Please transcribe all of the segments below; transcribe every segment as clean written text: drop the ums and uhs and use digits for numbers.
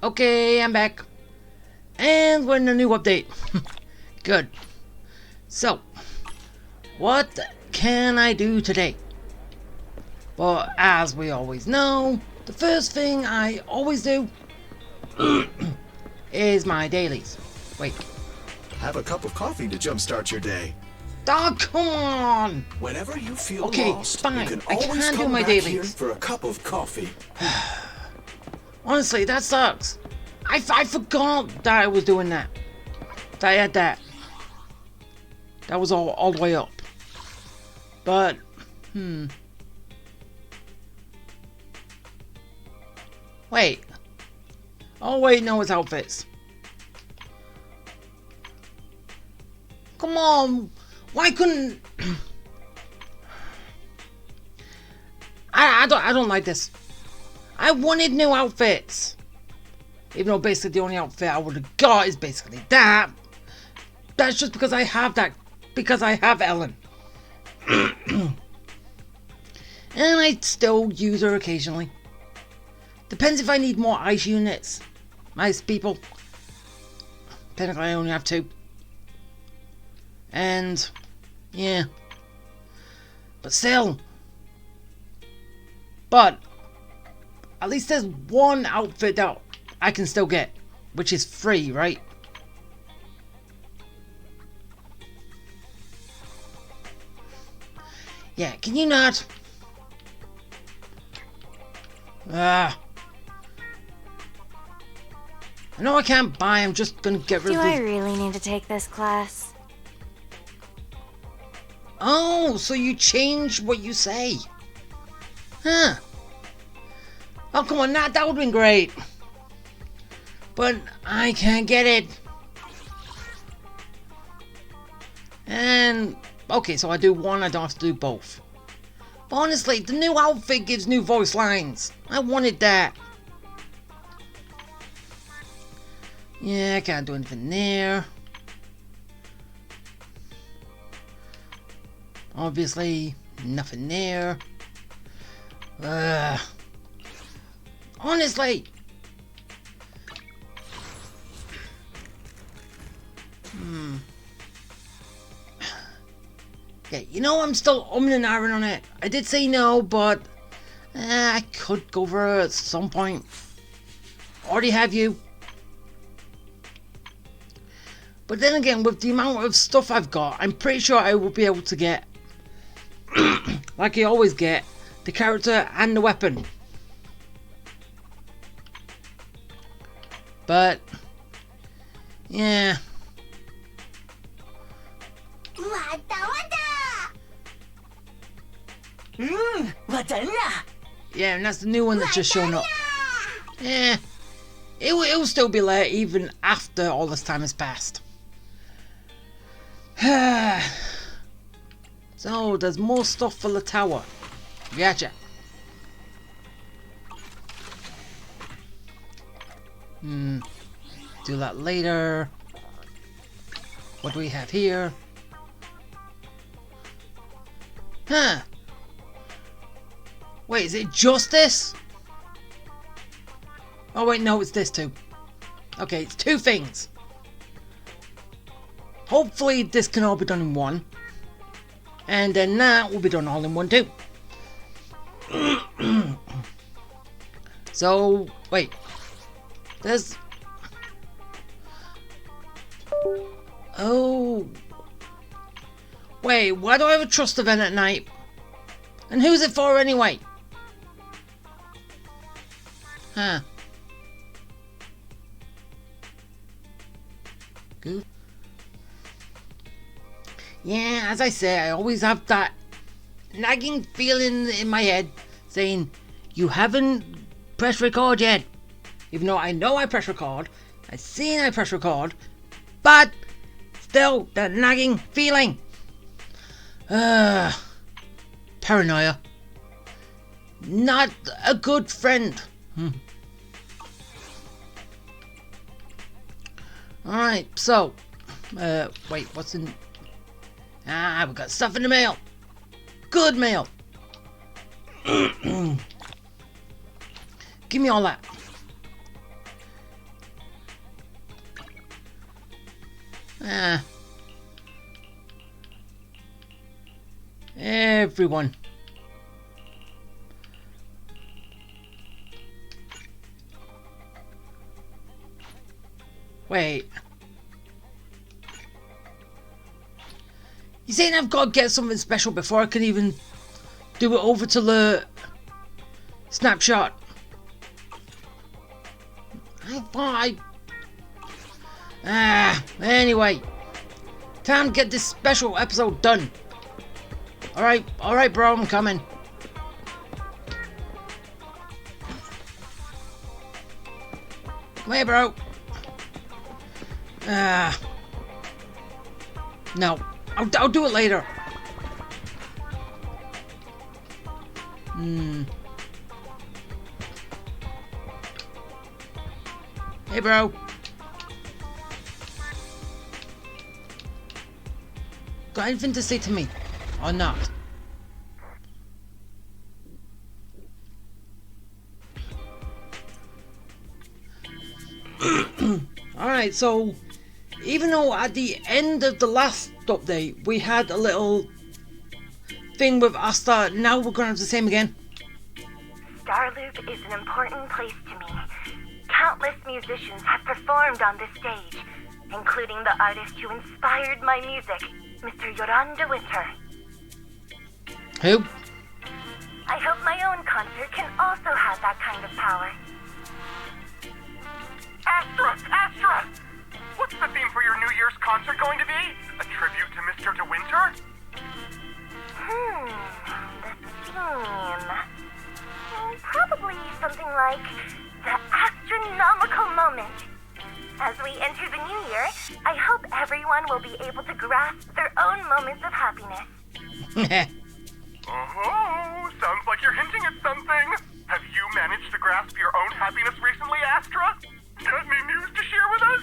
Okay, I'm back. And we're in a new update. Good. So, what can I do today? Well, as we always know, the first thing I always do is my dailies. Wait. Have a cup of coffee to jumpstart your day. Oh, come on! Whenever you feel Okay, lost, fine. you can I always can do come my back dailies. here for a cup of coffee. Honestly, that sucks. I forgot that I was doing that. That I had that. That was all the way up. But, Wait. Oh wait, no, it's outfits. Come on. Why couldn't... I don't like this. I wanted new outfits. Even though basically the only outfit I would have got is basically that. That's just because I have that. Because I have Ellen. And I still use her occasionally. Depends if I need more ice units. Ice people. Technically I only have 2. And yeah. But still. But at least there's one outfit that I can still get, which is free, right? Yeah, can you not? I know I can't buy, I'm just gonna get rid of Do these. I really need to take this class? Oh, so you change what you say. Huh. Oh, come on, that would have been great. But I can't get it. And, okay, so I do one, I don't have to do both. But honestly, the new outfit gives new voice lines. I wanted that. Yeah, I can't do anything there. Obviously, nothing there. Honestly. Yeah, you know I'm still umming and ahhing on it. I did say no, but I could go for it at some point. Already have you. But then again, with the amount of stuff I've got, I'm pretty sure I will be able to get, like I always get, the character and the weapon. But, yeah. Yeah, and that's the new one that's just shown up. Yeah. It will still be there even after all this time has passed. So, there's more stuff for the tower. Gotcha. Do that later. What do we have here? Huh. Wait, is it just this? Oh wait, no, it's this too. Okay, it's 2 things. Hopefully this can all be done in one. And then that will be done all in one too. So, wait. There's... Oh. Wait, why do I have a trust event at night? And who's it for anyway? Huh. Good. Yeah, as I say, I always have that nagging feeling in my head saying, you haven't pressed record yet. Even though I know I press record, I've seen I press record, but still that nagging feeling. Paranoia. Not a good friend. Alright, so, wait, what's in... we got stuff in the mail. Good mail. Give me all that. Everyone. Wait. You saying I've got to get something special before I can even do it over to the snapshot? I thought anyway. Time to get this special episode done. Alright bro, I'm coming. Come here, bro. No, I'll do it later. Hey, bro. Got anything to say to me? Or not? Alright, so even though at the end of the last update we had a little thing with Astra, now we're going to have the same again. Starloop is an important place to me. Countless musicians have performed on this stage, including the artist who inspired my music, Mr. Yoran de Winter. Who? I hope my own concert can also have that kind of power. Astra! What's the theme for your New Year's concert going to be? A tribute to Mr. De Winter? The theme... probably something like the Astra-nomical moment. As we enter the new year, I hope everyone will be able to grasp their own moments of happiness. Oh, sounds like you're hinting at something. Have you managed to grasp your own happiness recently, Astra? Got any news to share with us?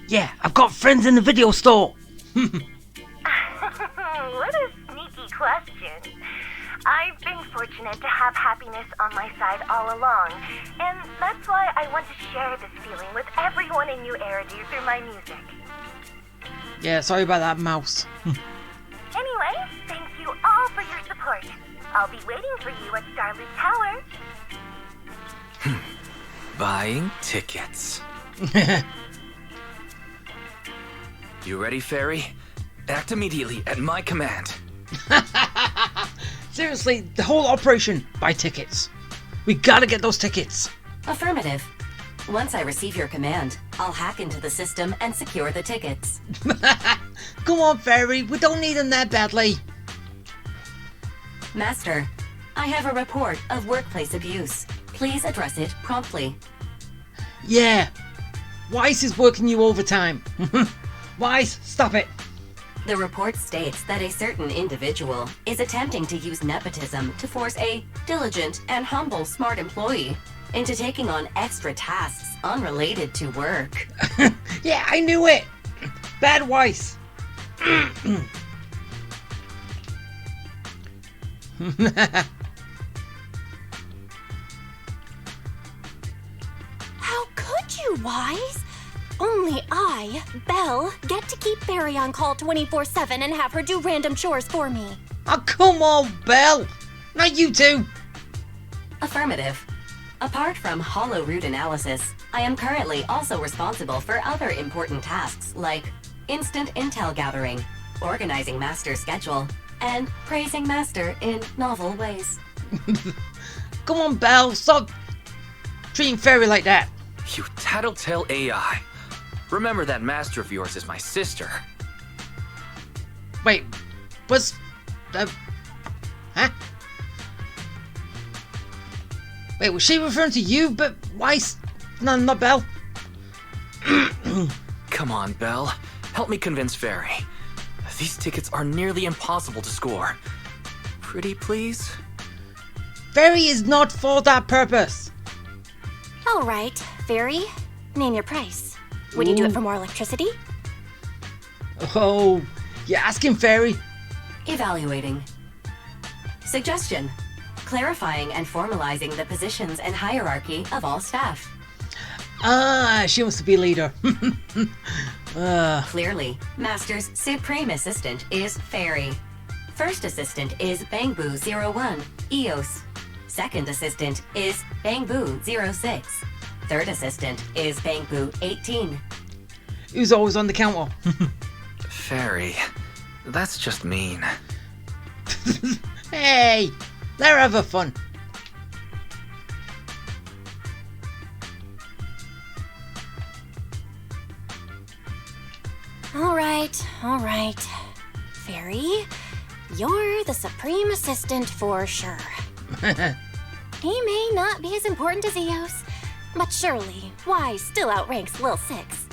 Yeah, I've got friends in the video store. What a sneaky question. I've been fortunate to have happiness on my side all along, and that's why I want to share this feeling with everyone in New Eridu through my music. Yeah, sorry about that, mouse. Anyway, thank you all for your support. I'll be waiting for you at Starloop Tower. Buying tickets. You ready, Fairy? Act immediately at my command. Seriously, the whole operation, buy tickets. We gotta get those tickets. Affirmative. Once I receive your command, I'll hack into the system and secure the tickets. Come on, Fairy, we don't need them that badly. Master, I have a report of workplace abuse. Please address it promptly. Yeah, Weiss is working you overtime. Weiss, stop it. The report states that a certain individual is attempting to use nepotism to force a diligent and humble smart employee into taking on extra tasks unrelated to work. Yeah, I knew it. Bad Weiss. How could you, Wise? Only I, Belle, get to keep Barry on call 24/7 and have her do random chores for me. Oh, come on, Belle. Not you two. Affirmative. Apart from hollow root analysis, I am currently also responsible for other important tasks like instant intel gathering, organizing Master's schedule, and praising Master in novel ways. Come on, Belle, stop treating Fairy like that. You tattletale AI. Remember that master of yours is my sister. Wait, what's... huh? Wait, was she referring to you, but Weiss? No, not Belle. Come on, Belle. Help me convince Fairy. These tickets are nearly impossible to score. Pretty please? Fairy is not for that purpose. All right, Fairy, name your price. Would you do it for more electricity? Oh, you're asking Fairy? Evaluating. Suggestion. Clarifying and formalizing the positions and hierarchy of all staff. Ah, she wants to be a leader. Clearly, Master's Supreme Assistant is Fairy. First Assistant is Bangboo 01, EOS. Second Assistant is Bangboo 06. Third Assistant is Bangboo 18. Who's always on the counter? Fairy, that's just mean. Hey, they're having fun. All right. Fairy, you're the Supreme Assistant for sure. He may not be as important as Eos, but surely Y still outranks Lil 6.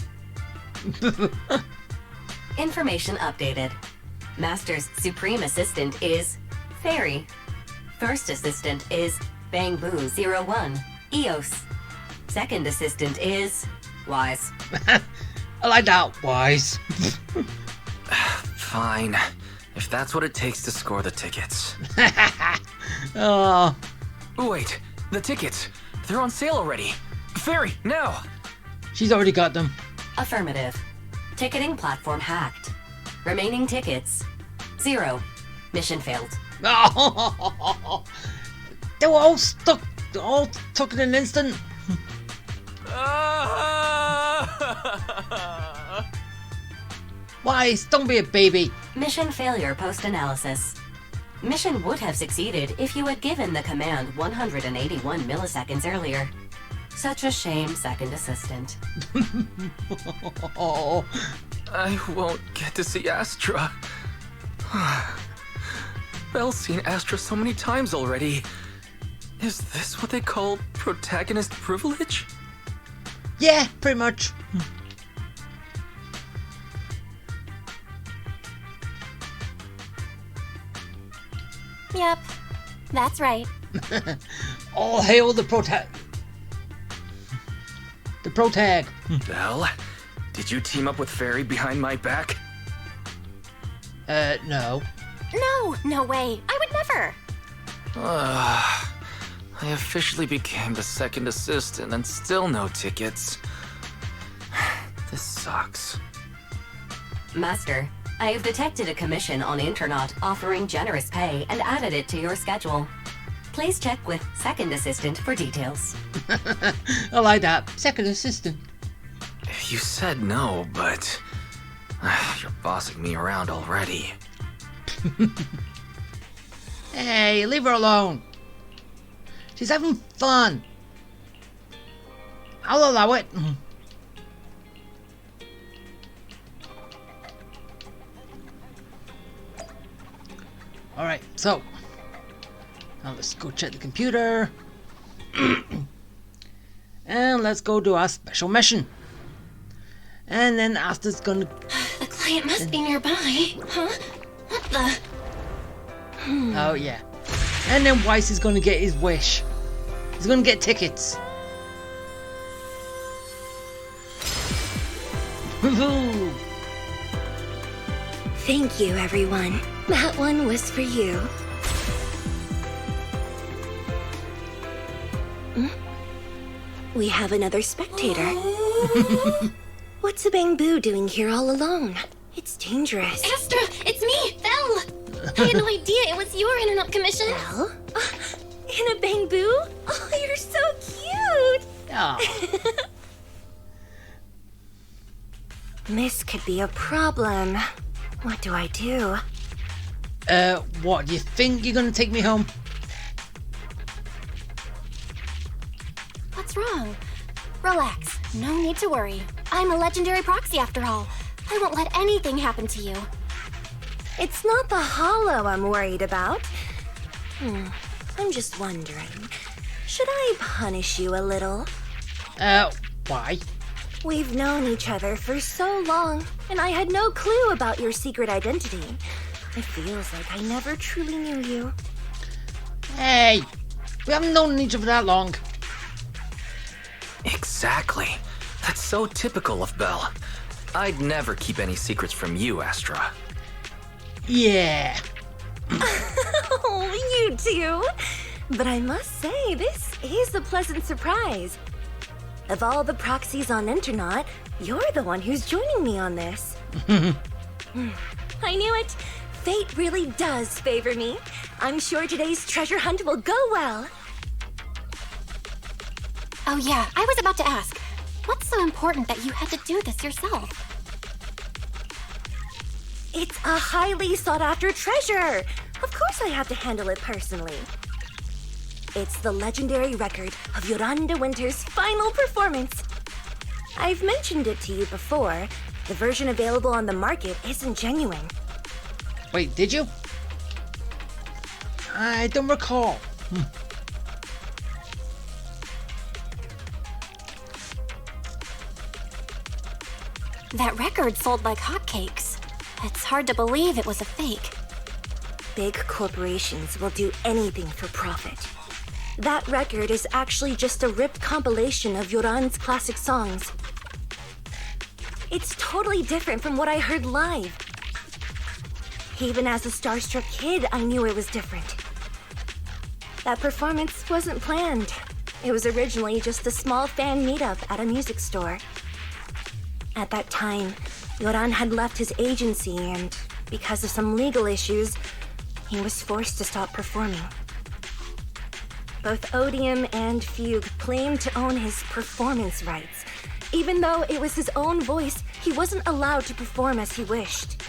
Information updated. Master's Supreme Assistant is Fairy. First Assistant is Bangboo 01, EOS. Second Assistant is Wise. I like that, Wise. Fine, if that's what it takes to score the tickets. Oh, Wait, the tickets. They're on sale already. Fairy, now! she's already got them. Affirmative. Ticketing platform hacked. Remaining tickets 0. Mission failed. Oh, they were all stuck. All took in an instant. Wise, don't be a baby. Mission failure post-analysis. Mission would have succeeded if you had given the command 181 milliseconds earlier. Such a shame, Second Assistant. Oh, I won't get to see Astra. Belle's seen Astra so many times already. Is this what they call protagonist privilege? yeah, pretty much. Yep, that's right. All hail the protag. The protag. Belle, did you team up with Fairy behind my back? No. No way. I would never. I officially became the second assistant and still no tickets. This sucks. Master, I have detected a commission on Internet offering generous pay and added it to your schedule. Please check with Second Assistant for details. I like that. Second assistant. You said no, but you're bossing me around already. Hey, leave her alone. She's having fun. I'll allow it. Alright, so now let's go check the computer. And let's go do our special mission. And then Asta's gonna... The client must be nearby. Huh? What the? Oh yeah. And then Weiss is gonna get his wish. He's gonna get tickets. Woohoo! Thank you, everyone. That one was for you. We have another spectator. What's a Bangboo doing here all alone? It's dangerous. Astra, it's me, Belle. I had no idea it was your internet commission. Belle? In a Bangboo? Oh, you're so cute! Oh. This could be a problem. What do I do? What, do you think you're gonna take me home? What's wrong? Relax. No need to worry. I'm a legendary proxy after all. I won't let anything happen to you. It's not the hollow I'm worried about. I'm just wondering, should I punish you a little? Why? We've known each other for so long, and I had no clue about your secret identity. It feels like I never truly knew you. Hey! We haven't known each other that long. Exactly. That's so typical of Belle. I'd never keep any secrets from you, Astra. Yeah. Oh, you too. But I must say, this is a pleasant surprise. Of all the proxies on Internet, you're the one who's joining me on this. I knew it. Fate really does favor me. I'm sure today's treasure hunt will go well. Oh yeah, I was about to ask. What's so important that you had to do this yourself? It's a highly sought-after treasure. Of course I have to handle it personally. It's the legendary record of Yolanda Winter's final performance. I've mentioned it to you before. The version available on the market isn't genuine. Wait, did you? I don't recall. That record sold like hotcakes. It's hard to believe it was a fake. Big corporations will do anything for profit. That record is actually just a ripped compilation of Yoran's classic songs. It's totally different from what I heard live. Even as a starstruck kid, I knew it was different. That performance wasn't planned. It was originally just a small fan meetup at a music store. At that time, Yoran had left his agency and, because of some legal issues, he was forced to stop performing. Both Odium and Fugue claimed to own his performance rights. Even though it was his own voice, he wasn't allowed to perform as he wished.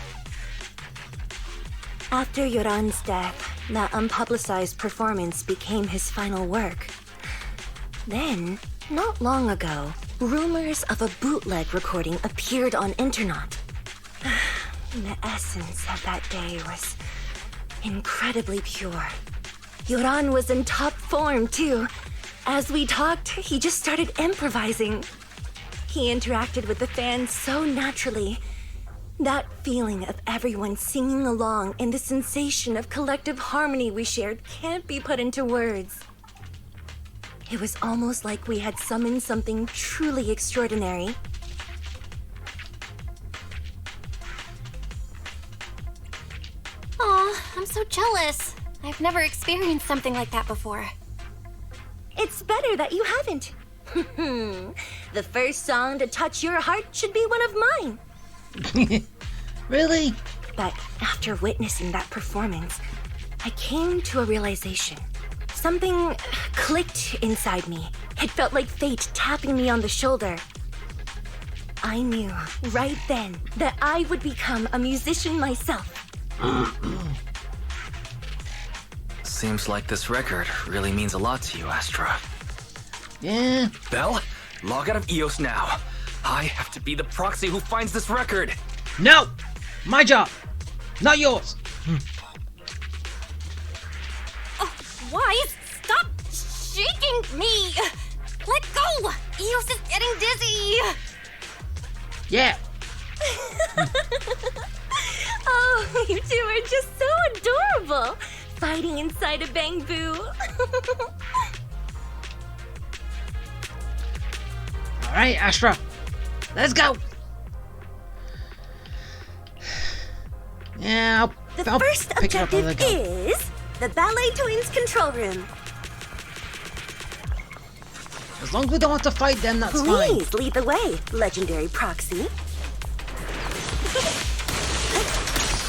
After Yoran's death, that unpublicized performance became his final work. Then, not long ago, rumors of a bootleg recording appeared on internet. The essence of that day was incredibly pure. Yoran was in top form, too. As we talked, he just started improvising. He interacted with the fans so naturally. That feeling of everyone singing along and the sensation of collective harmony we shared can't be put into words. It was almost like we had summoned something truly extraordinary. Aw, I'm so jealous. I've never experienced something like that before. It's better that you haven't. The first song to touch your heart should be one of mine. Really? But after witnessing that performance, I came to a realization. Something clicked inside me. It felt like fate tapping me on the shoulder. I knew right then that I would become a musician myself. Seems like this record really means a lot to you, Astra. Yeah. Belle, log out of EOS now. I have to be the proxy who finds this record. No! My job! Not yours! Why? Stop shaking me! Let go! Eos is getting dizzy! Yeah. Oh, you two are just so adorable. Fighting inside a bamboo. Alright, Astra. Let's go! Yeah, The I'll first pick it up as I objective go. is the Ballet Twins control room. As long as we don't have to fight them, that's fine. Please lead the way, legendary proxy.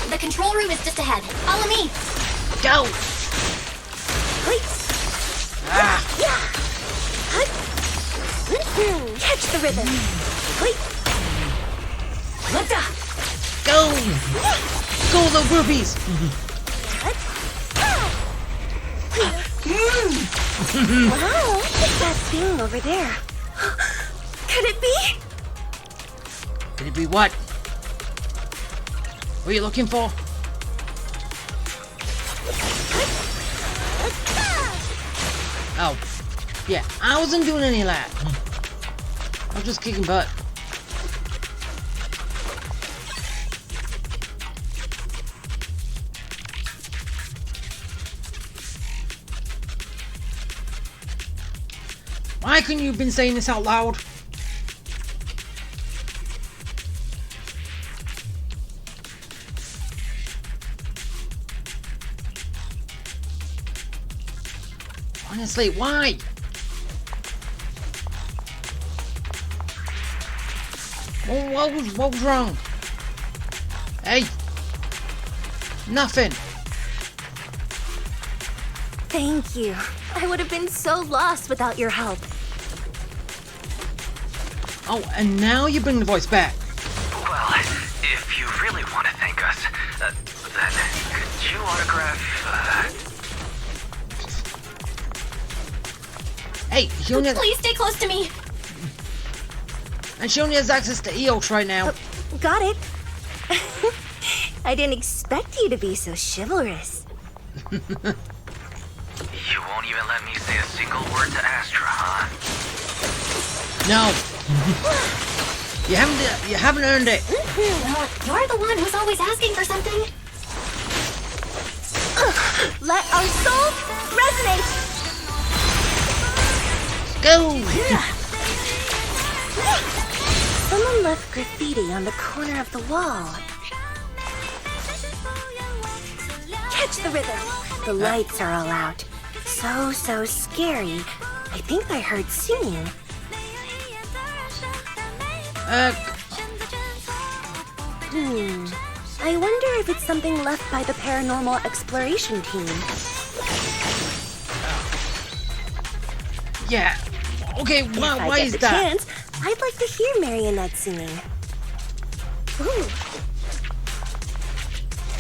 The control room is just ahead. Follow me! Go! Wait. Ah! Yeah. Catch the rhythm. Wait. Lift up. Go! Go, little groupies! Wow, what's that thing over there? Could it be? Could it be what? What are you looking for? Oh. Yeah, I wasn't doing any of that. I was just kicking butt. Why couldn't you have been saying this out loud? Honestly, why? What was wrong? Hey! Nothing! Thank you. I would have been so lost without your help. Oh, and now you bring the voice back. Well, if you really want to thank us, then could you autograph, Hey, she only has, Please stay close to me. and she only has access to EOS right now. Got it. I didn't expect you to be so chivalrous. You won't even let me say a single word to Astra, huh? No. You haven't earned it. Well, you're the one who's always asking for something. Let our souls resonate! Go! Someone left graffiti on the corner of the wall. Catch the rhythm! The lights are all out. So scary. I think I heard singing. I wonder if it's something left by the paranormal exploration team. Yeah. Okay, If why I get is the that? chance, I'd like to hear Marionette singing. Ooh,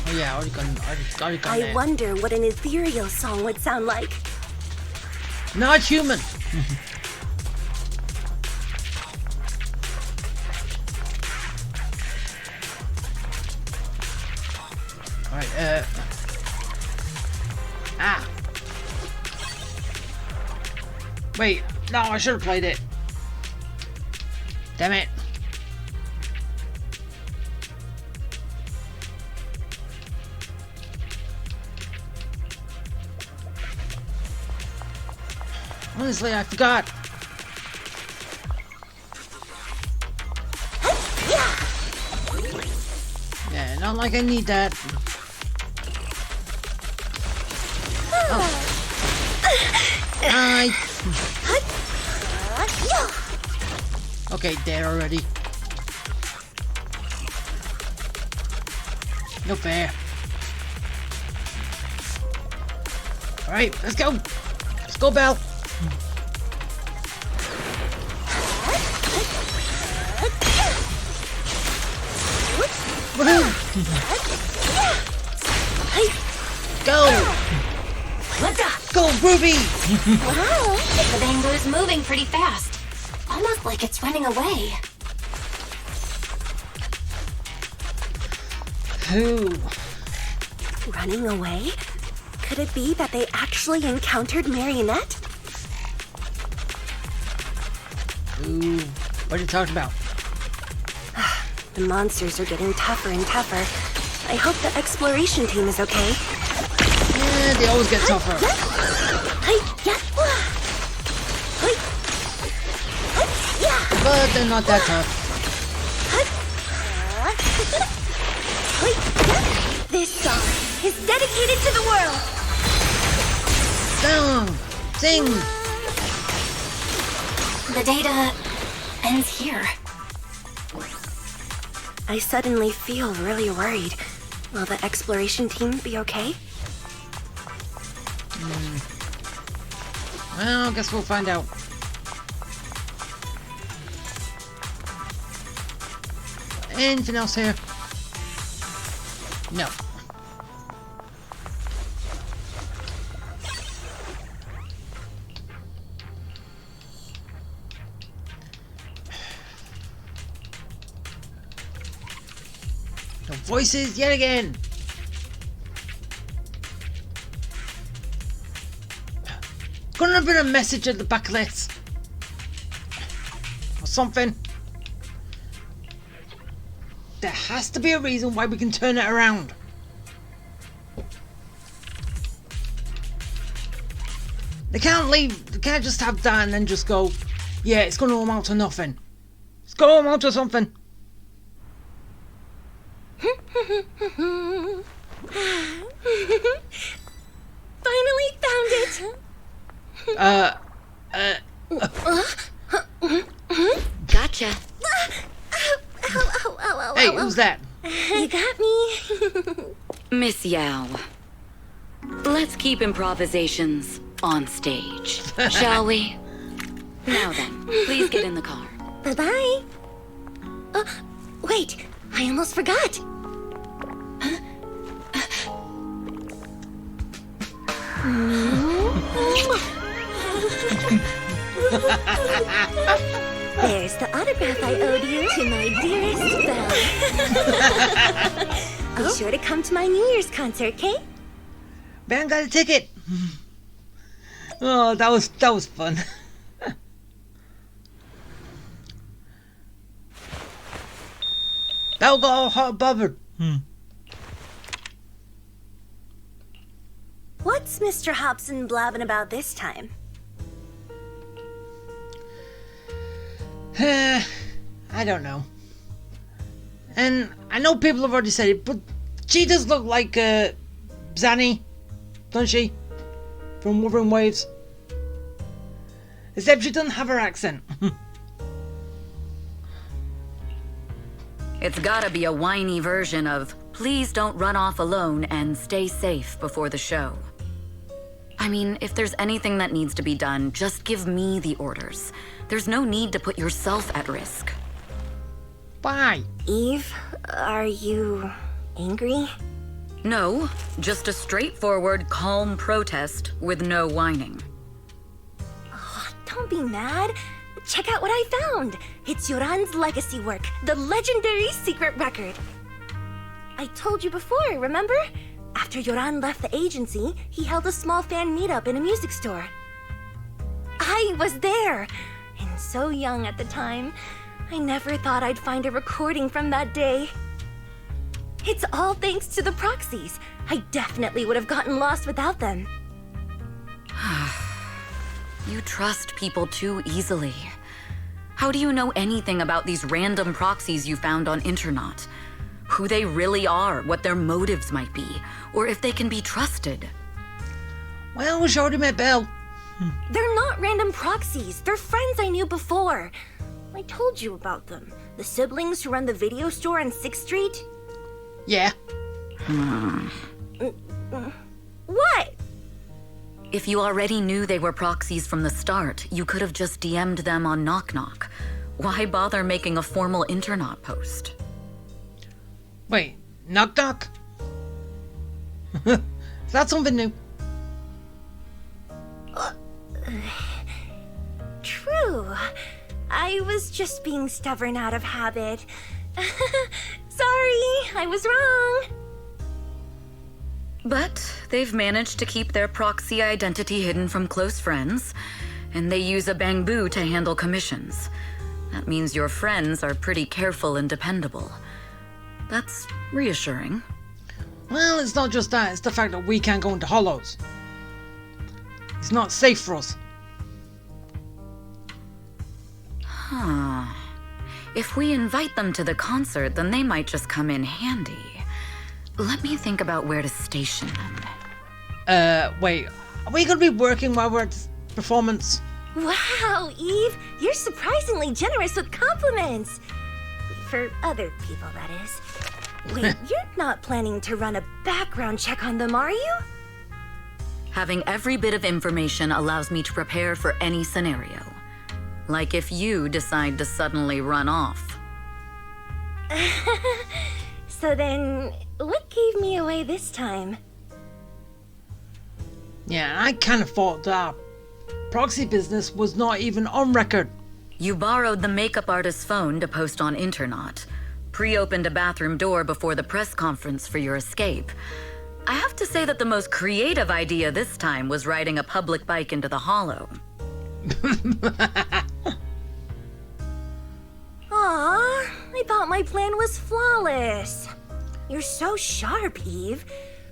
Oh yeah, already gone I there. wonder what an ethereal song would sound like. Not human. Alright, Ah. Wait, no, I should have played it. Damn it. Honestly, I forgot. Yeah, not like I need that. Oh. Hi. Okay, dead already. No fair. Alright, let's go. Let's go, Belle. Woohoo! Go! Go, Ruby! Wow, the bamboo's moving pretty fast. Almost like it's running away. Who? Running away? Could it be that they actually encountered Marionette? Ooh, what are you talking about? The monsters are getting tougher and tougher. I hope the exploration team is okay. Yeah, they always get tougher. But they're not that tough. This song is dedicated to the world. Song! Sing! The data ends here. I suddenly feel really worried. Will the exploration team be okay? Well, I guess we'll find out. Anything else here? No. No voices yet again. Couldn't have been a message at the back of this. Or something. There has to be a reason why we can turn it around. They can't leave. They can't just have that and then just go, yeah, it's going to amount to nothing. It's going to amount to something. Finally found it. Gotcha. Hey, who's that? You got me. Miss Yao. Let's keep improvisations on stage, shall we? Now then, please get in the car. Bye-bye. Wait, I almost forgot. There's the autograph I owed you to my dearest Belle. Be sure to come to my New Year's concert, okay? Ben got a ticket. Oh, that was fun. That'll go all hot bothered. What's Mr. Hobson blabbing about this time? I don't know. And I know people have already said it, but she does look like Zanny, doesn't she? From Wuthering Waves. Except she doesn't have her accent. It's gotta be a whiny version of please don't run off alone and stay safe before the show. I mean, if there's anything that needs to be done, just give me the orders. There's no need to put yourself at risk. Why? Eve, are you angry? No, just a straightforward, calm protest with no whining. Don't be mad. Check out what I found. It's Yoran's legacy work, the legendary secret record. I told you before, remember? After Yoran left the agency, he held a small fan meetup in a music store. I was there, and so young at the time. I never thought I'd find a recording from that day. It's all thanks to the proxies. I definitely would have gotten lost without them. You trust people too easily. How do you know anything about these random proxies you found on Internaut? Who they really are, what their motives might be, or if they can be trusted? Well, we already met Belle. They're not random proxies. They're friends I knew before. I told you about them. The siblings who run the video store on 6th Street. Yeah. What? If you already knew they were proxies from the start, you could have just DM'd them on Knock Knock. Why bother making a formal Internaut post? Wait, Knock Knock? Is that something new? True. I was just being stubborn out of habit. Sorry, I was wrong. But they've managed to keep their proxy identity hidden from close friends, and they use a bamboo to handle commissions. That means your friends are pretty careful and dependable. That's reassuring. Well, it's not just that, it's the fact that we can't go into hollows. It's not safe for us. Huh. If we invite them to the concert, then they might just come in handy. Let me think about where to station them. Wait. Are we gonna be working while we're at this performance? Wow, Eve, you're surprisingly generous with compliments. For other people, that is. Wait, you're not planning to run a background check on them, are you? Having every bit of information allows me to prepare for any scenario. Like if you decide to suddenly run off. So then, what gave me away this time? Yeah, I kind of thought that proxy business was not even on record. You borrowed the makeup artist's phone to post on Internaut. Pre-opened a bathroom door before the press conference for your escape. I have to say that the most creative idea this time was riding a public bike into the hollow. Aw, I thought my plan was flawless. You're so sharp, Eve.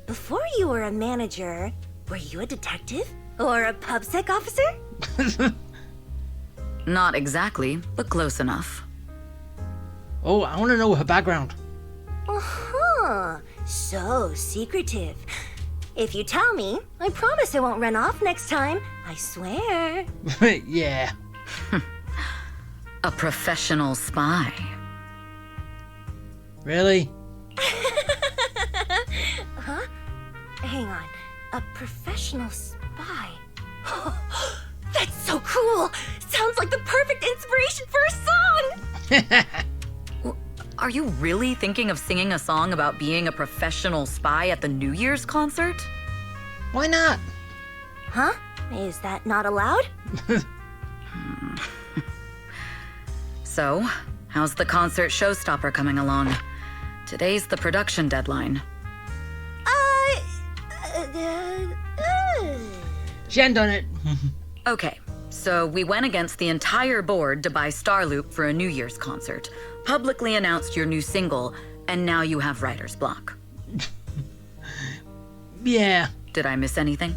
Before you were a manager, were you a detective? Or a PubSec officer? Not exactly, but close enough. Oh, I want to know her background. Uh-huh. So secretive. If you tell me, I promise I won't run off next time. I swear. Yeah. A professional spy. Really? Huh? Hang on. A professional spy. That's so cool! Sounds like the perfect inspiration for a song! Are you really thinking of singing a song about being a professional spy at the New Year's concert? Why not? Huh? Is that not allowed? So, how's the concert showstopper coming along? Today's the production deadline. She hadn't done it. Okay, so we went against the entire board to buy Starloop for a New Year's concert, publicly announced your new single, and now you have writer's block. Yeah. Did I miss anything?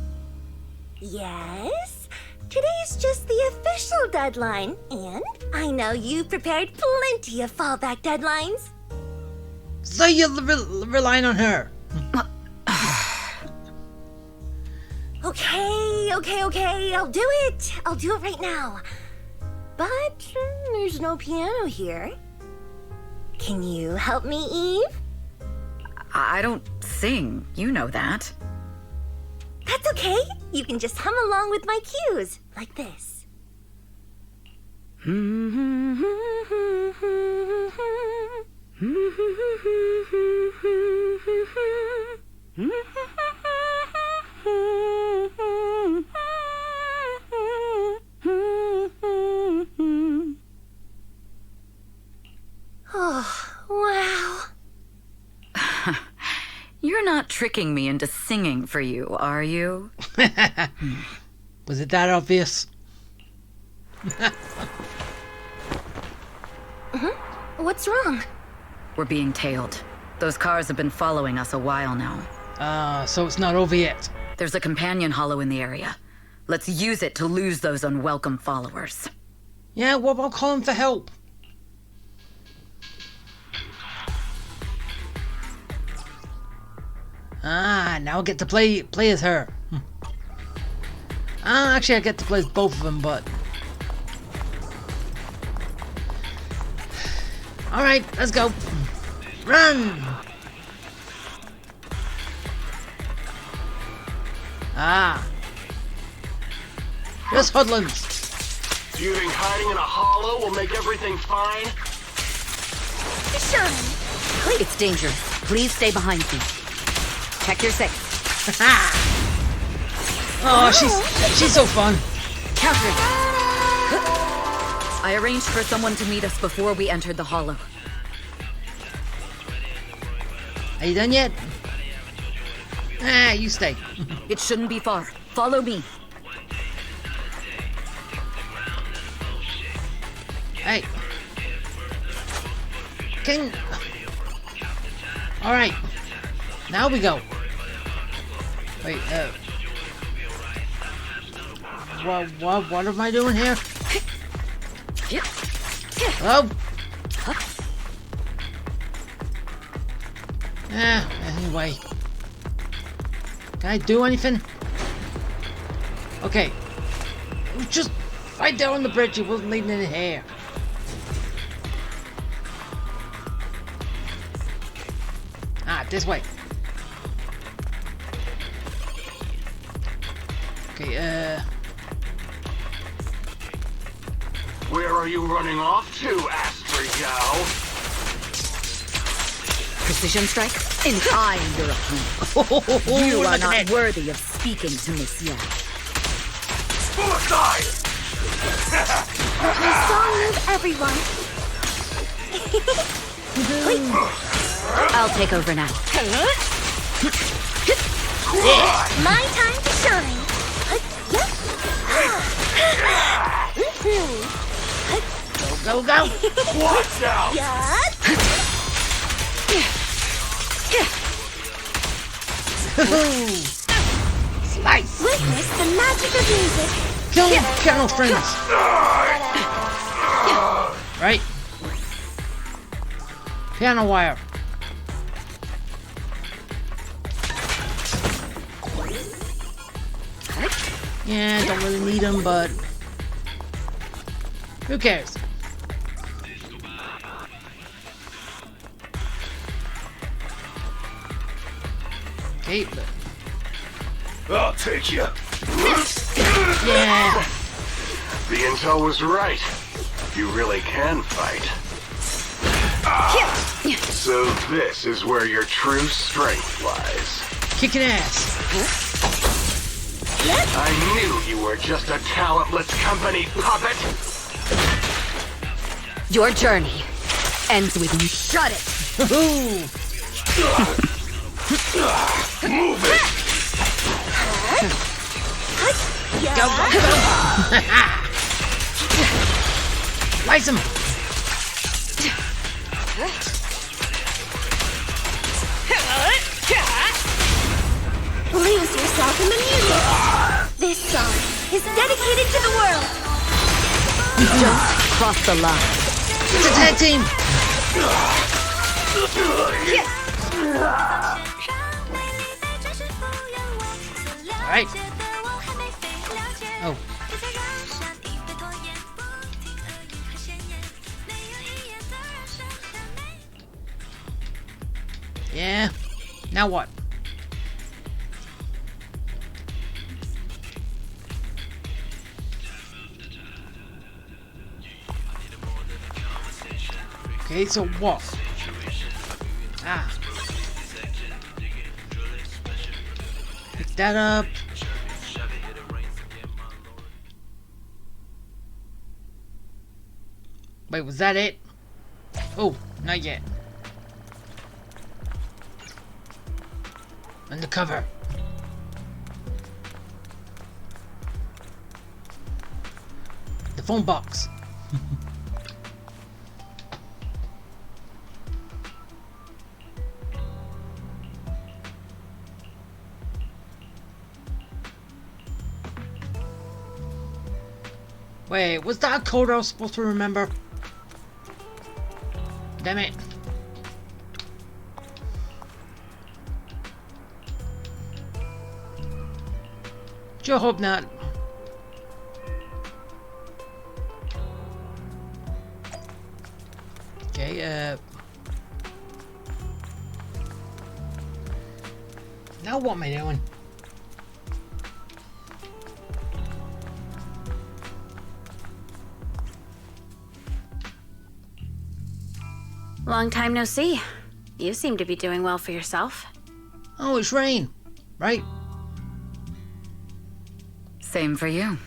Yes? Today's just the official deadline, and I know you've prepared plenty of fallback deadlines. So you're relying on her. Okay, I'll do it. I'll do it right now. But there's no piano here. Can you help me, Eve? I don't sing, you know that. That's okay. You can just hum along with my cues, like this. Oh, wow. You're not tricking me into singing for you, are you? Was it that obvious? What's wrong? We're being tailed. Those cars have been following us a while now. So it's not over yet. There's a companion hollow in the area. Let's use it to lose those unwelcome followers. Yeah, what about calling for help? Now I get to play as her. Actually I get to play as both of them, but... Alright, let's go. Run! Just hoodlums. You think hiding in a hollow will make everything fine? Sure. It's dangerous. Please stay behind me. Check your six. Oh, she's so fun. Counter. I arranged for someone to meet us before we entered the hollow. Are you done yet? You stay. It shouldn't be far. Follow me. Hey. Alright. Now we go. Wait, what am I doing here? Hello? Anyway. Can I do anything? Okay. It was just right there on the bridge. It wasn't leading in here. This way. Okay, Where are you running off to, Astra-gal? Precision strike? And I am your opponent. You are not worthy of speaking to Miss Young. Suicide! My song moves everyone. I'll take over now. My time to shine. go. Watch out! Slice! Witness the magic of music. Kill piano strings! Right? Piano wire. Yeah, don't really need them, but who cares? Okay, but... I'll take you. Yeah! The intel was right. You really can fight. So this is where your true strength lies. Kicking ass! I knew you were just a talentless company puppet. Your journey ends with you. Shut it! Move it! Go, go, go! Slice him! Lose yourself in the music. This song is dedicated to the world. You just crossed the line. It's a tag team! Alright. Oh. Yeah. Now what? Okay, so what? Ah. Pick that up. Wait, was that it? Oh, not yet. Undercover. The phone box. Wait, was that a code I was supposed to remember? Damn it. Sure hope not. Okay, now what am I doing? Long time no see. You seem to be doing well for yourself. Oh, it's rain, right? Same for you.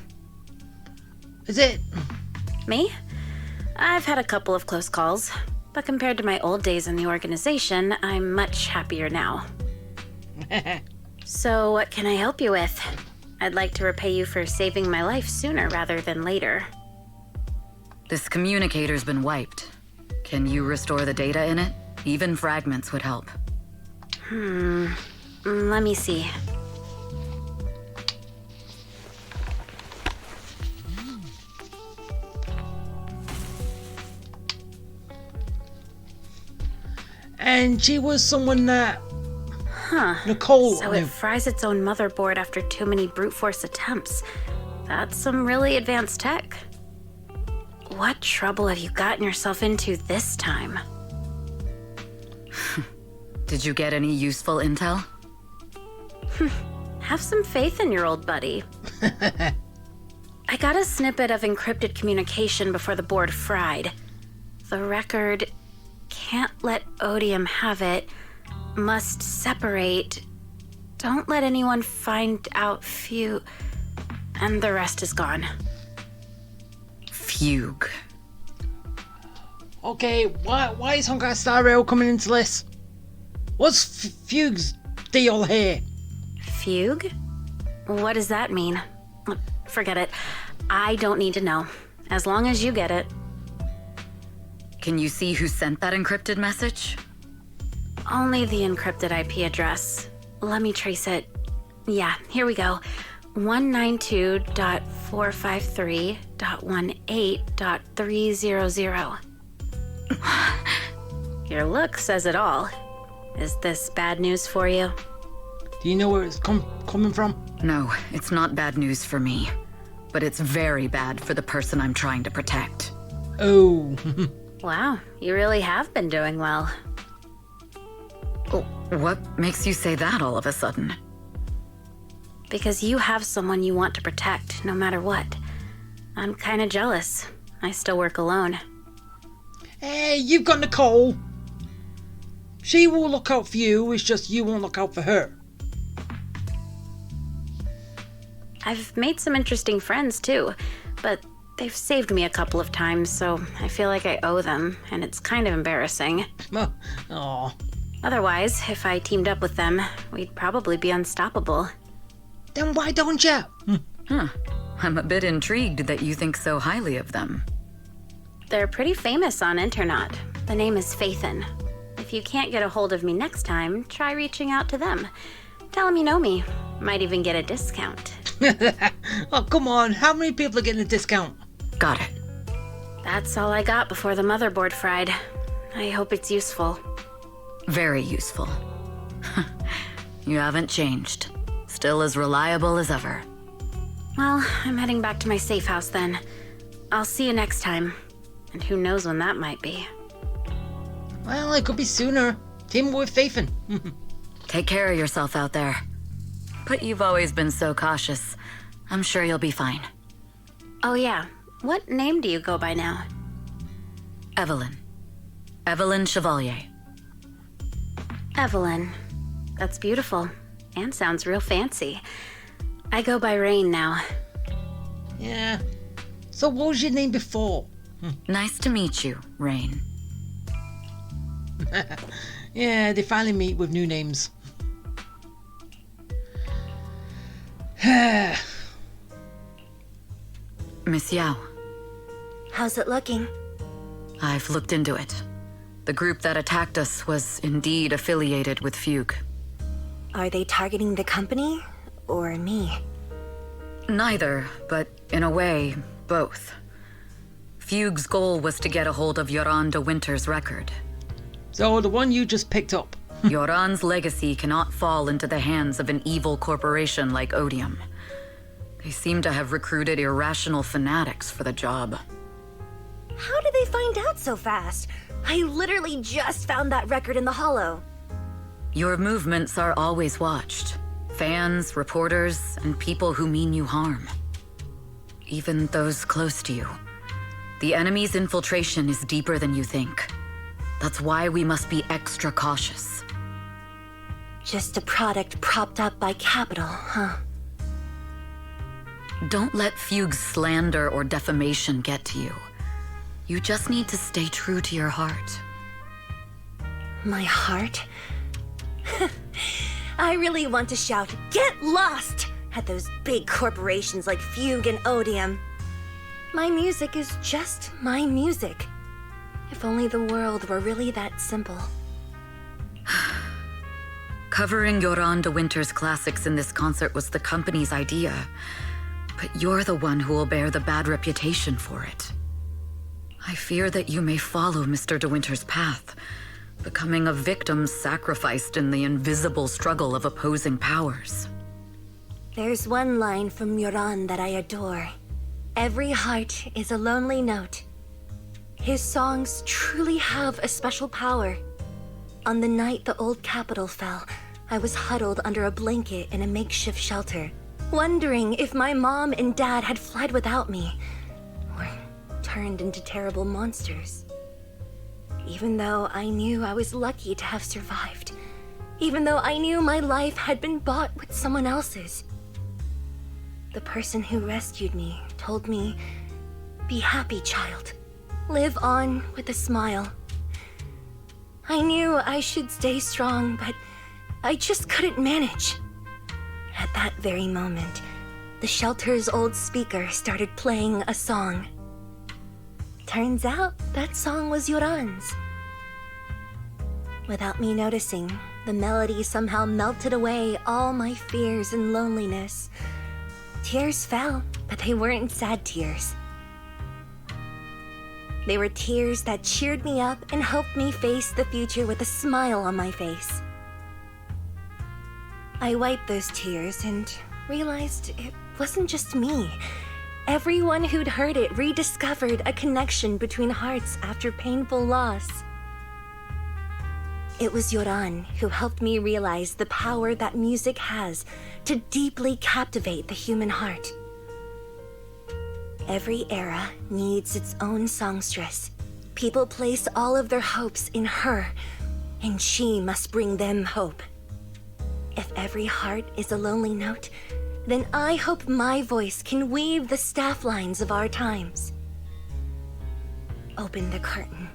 Is it? Me? I've had a couple of close calls, but compared to my old days in the organization, I'm much happier now. So what can I help you with? I'd like to repay you for saving my life sooner rather than later. This communicator's been wiped. Can you restore the data in it? Even fragments would help. Let me see. And she was someone that... Nicole So knew. it fries its own motherboard after too many brute force attempts. That's some really advanced tech. What trouble have you gotten yourself into this time? Did you get any useful intel? Have some faith in your old buddy. I got a snippet of encrypted communication before the board fried. The record can't let Odium have it. Must separate. Don't let anyone find out and the rest is gone. Fugue. Okay, why is Honkai Star Rail coming into this? What's Fugue's deal here? Fugue? What does that mean? Forget it. I don't need to know. As long as you get it. Can you see who sent that encrypted message? Only the encrypted IP address. Let me trace it. Yeah, here we go. 192.453.18.300. Your look says it all. Is this bad news for you? Do you know where it's coming from? No, it's not bad news for me. But it's very bad for the person I'm trying to protect. Oh. Wow, you really have been doing well. What makes you say that all of a sudden? Because you have someone you want to protect, no matter what. I'm kinda jealous. I still work alone. Hey, you've got Nicole. She will look out for you, it's just you won't look out for her. I've made some interesting friends, too. But they've saved me a couple of times, so I feel like I owe them, and it's kind of embarrassing. Aw. Otherwise, if I teamed up with them, we'd probably be unstoppable. Then why don't you? I'm a bit intrigued that you think so highly of them. They're pretty famous on Internet. The name is Faithin. If you can't get a hold of me next time, try reaching out to them. Tell them you know me. Might even get a discount. Oh, come on. How many people are getting a discount? Got it. That's all I got before the motherboard fried. I hope it's useful. Very useful. You haven't changed. Still as reliable as ever. Well, I'm heading back to my safe house then. I'll see you next time. And who knows when that might be. Well, it could be sooner. Team with Faithin. Take care of yourself out there. But you've always been so cautious. I'm sure you'll be fine. Oh yeah, what name do you go by now? Evelyn. Evelyn Chevalier. Evelyn. That's beautiful. And sounds real fancy. I go by Rain now. Yeah. So what was your name before? Nice to meet you, Rain. Yeah, they finally meet with new names. Miss Yao. How's it looking? I've looked into it. The group that attacked us was indeed affiliated with Fugue. Are they targeting the company or me? Neither, but in a way, both. Fugue's goal was to get a hold of Yoran de Winter's record. So the one you just picked up. Yoran's legacy cannot fall into the hands of an evil corporation like Odium. They seem to have recruited irrational fanatics for the job. How did they find out so fast? I literally just found that record in the hollow. Your movements are always watched. Fans, reporters, and people who mean you harm. Even those close to you. The enemy's infiltration is deeper than you think. That's why we must be extra cautious. Just a product propped up by capital, huh? Don't let Fugue's slander or defamation get to you. You just need to stay true to your heart. My heart? I really want to shout, "Get lost!" at those big corporations like Fugue and Odium. My music is just my music. If only the world were really that simple. Covering Yoran de Winter's classics in this concert was the company's idea, but you're the one who will bear the bad reputation for it. I fear that you may follow Mr. de Winter's path, becoming a victim sacrificed in the invisible struggle of opposing powers. There's one line from Yoran that I adore. Every heart is a lonely note. His songs truly have a special power. On the night the old capital fell, I was huddled under a blanket in a makeshift shelter, wondering if my mom and dad had fled without me, or turned into terrible monsters. Even though I knew I was lucky to have survived, even though I knew my life had been bought with someone else's, the person who rescued me told me, "Be happy, child. Live on with a smile." I knew I should stay strong, but I just couldn't manage. At that very moment, the shelter's old speaker started playing a song. Turns out that song was Yoran's. Without me noticing, the melody somehow melted away all my fears and loneliness. Tears fell, but they weren't sad tears. They were tears that cheered me up and helped me face the future with a smile on my face. I wiped those tears and realized it wasn't just me. Everyone who'd heard it rediscovered a connection between hearts after painful loss. It was Yoran who helped me realize the power that music has to deeply captivate the human heart. Every era needs its own songstress. People place all of their hopes in her, and she must bring them hope. If every heart is a lonely note, then I hope my voice can weave the staff lines of our times. Open the curtain,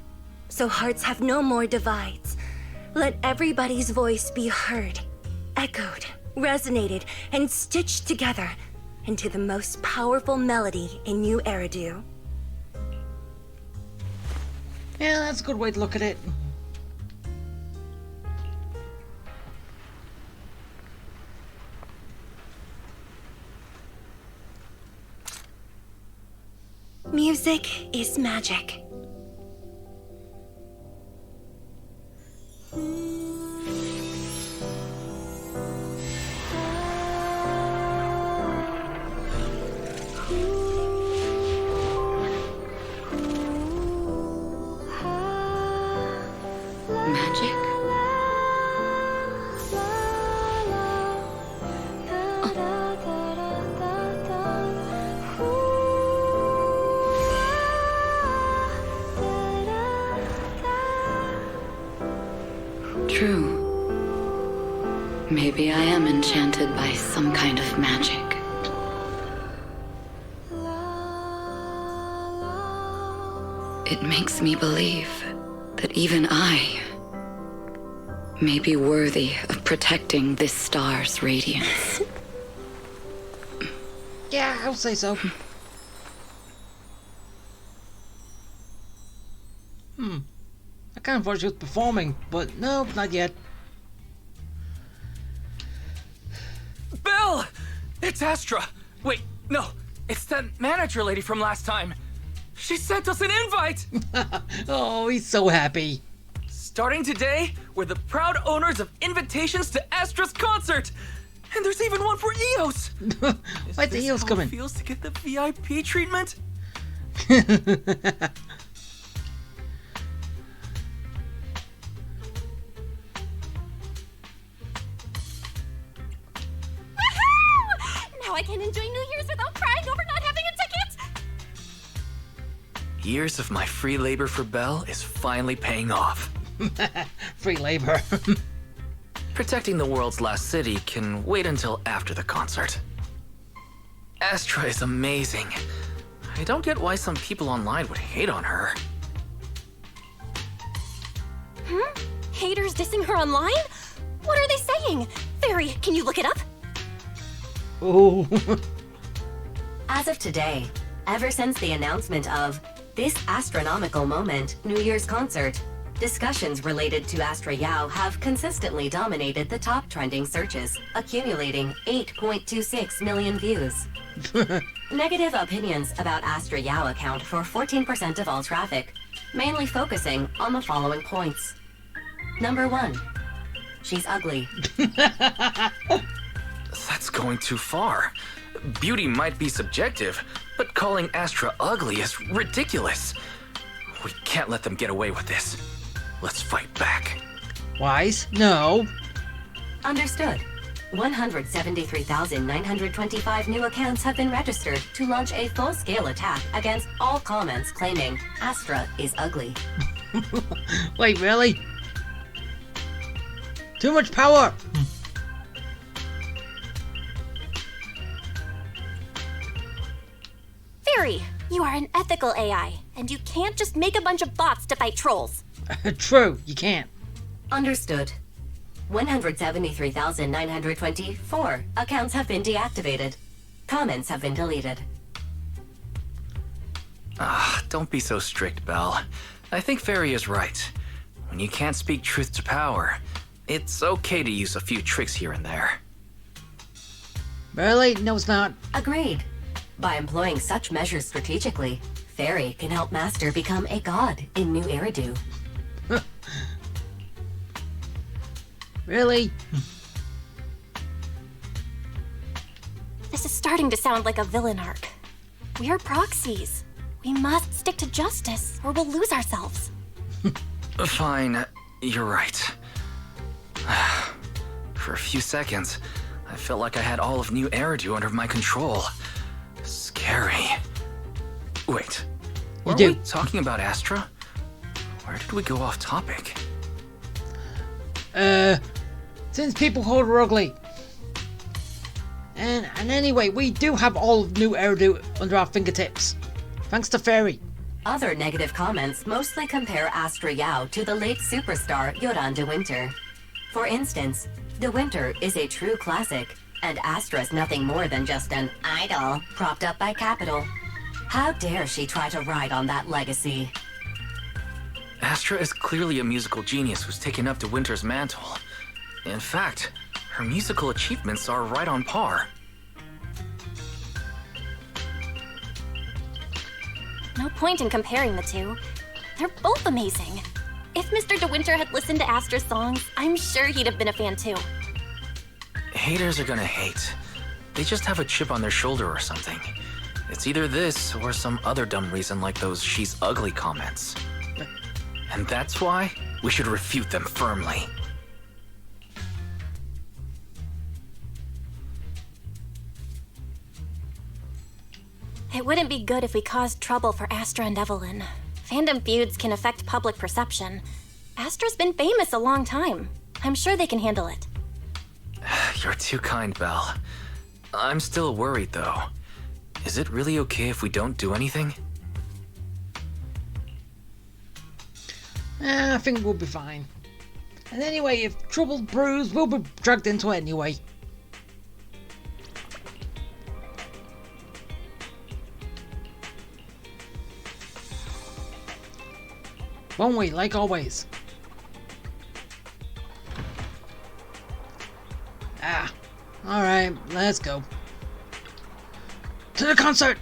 so hearts have no more divides. Let everybody's voice be heard, echoed, resonated, and stitched together into the most powerful melody in New Eridu. Yeah, that's a good way to look at it. Music is magic. Magic? True. Maybe I am enchanted by some kind of magic. It makes me believe that even I may be worthy of protecting this star's radiance. Yeah, I'll say so. I kind of thought she was performing, but no, not yet. Belle! It's Astra! Wait, no, it's that manager lady from last time. She sent us an invite! Oh, he's so happy. Starting today, we're the proud owners of invitations to Astra's concert! And there's even one for Eos! Why's the Eos coming? It feels to get the VIP treatment? Now I can enjoy New Year's without crying over not having a ticket! Years of my free labor for Belle is finally paying off. Free labor. Protecting the world's last city can wait until after the concert. Astra is amazing. I don't get why some people online would hate on her. Haters dissing her online? What are they saying? Fairy, can you look it up? Oh. As of today, ever since the announcement of this Astra-nomical moment New Year's concert, discussions related to Astra Yao have consistently dominated the top trending searches, accumulating 8.26 million views. Negative opinions about Astra Yao account for 14% of all traffic, mainly focusing on the following points. Number 1, she's ugly. That's going too far. Beauty might be subjective, but calling Astra ugly is ridiculous. We can't let them get away with this. Let's fight back. Wise? No. Understood. 173,925 new accounts have been registered to launch a full-scale attack against all comments claiming Astra is ugly. Wait, really? Too much power! Fairy, you are an ethical AI, and you can't just make a bunch of bots to fight trolls. True, you can't. Understood. 173,924 accounts have been deactivated. Comments have been deleted. Don't be so strict, Belle. I think Fairy is right. When you can't speak truth to power, it's okay to use a few tricks here and there. Really? No, it's not. Agreed. By employing such measures strategically, Fairy can help Master become a god in New Eridu. Really? This is starting to sound like a villain arc. We're proxies. We must stick to justice, or we'll lose ourselves. Fine, you're right. For a few seconds, I felt like I had all of New Eridu under my control. Scary. Wait, were we talking about Astra? Where did we go off topic? Since people called her ugly. And anyway, we do have all of New Eridu under our fingertips. Thanks to Fairy. Other negative comments mostly compare Astra Yao to the late superstar Yoran de Winter. For instance, de Winter is a true classic, and Astra's nothing more than just an idol propped up by capital. How dare she try to ride on that legacy? Astra is clearly a musical genius who's taken up de Winter's mantle. In fact, her musical achievements are right on par. No point in comparing the two. They're both amazing. If Mr. De Winter had listened to Astra's songs, I'm sure he'd have been a fan too. Haters are gonna hate. They just have a chip on their shoulder or something. It's either this or some other dumb reason like those "she's ugly" comments. And that's why we should refute them firmly. It wouldn't be good if we caused trouble for Astra and Evelyn. Fandom feuds can affect public perception. Astra's been famous a long time. I'm sure they can handle it. You're too kind, Belle. I'm still worried, though. Is it really okay if we don't do anything? I think we'll be fine. And anyway, if trouble brews, we'll be dragged into it anyway. Won't we, like always? Alright, let's go. To the concert!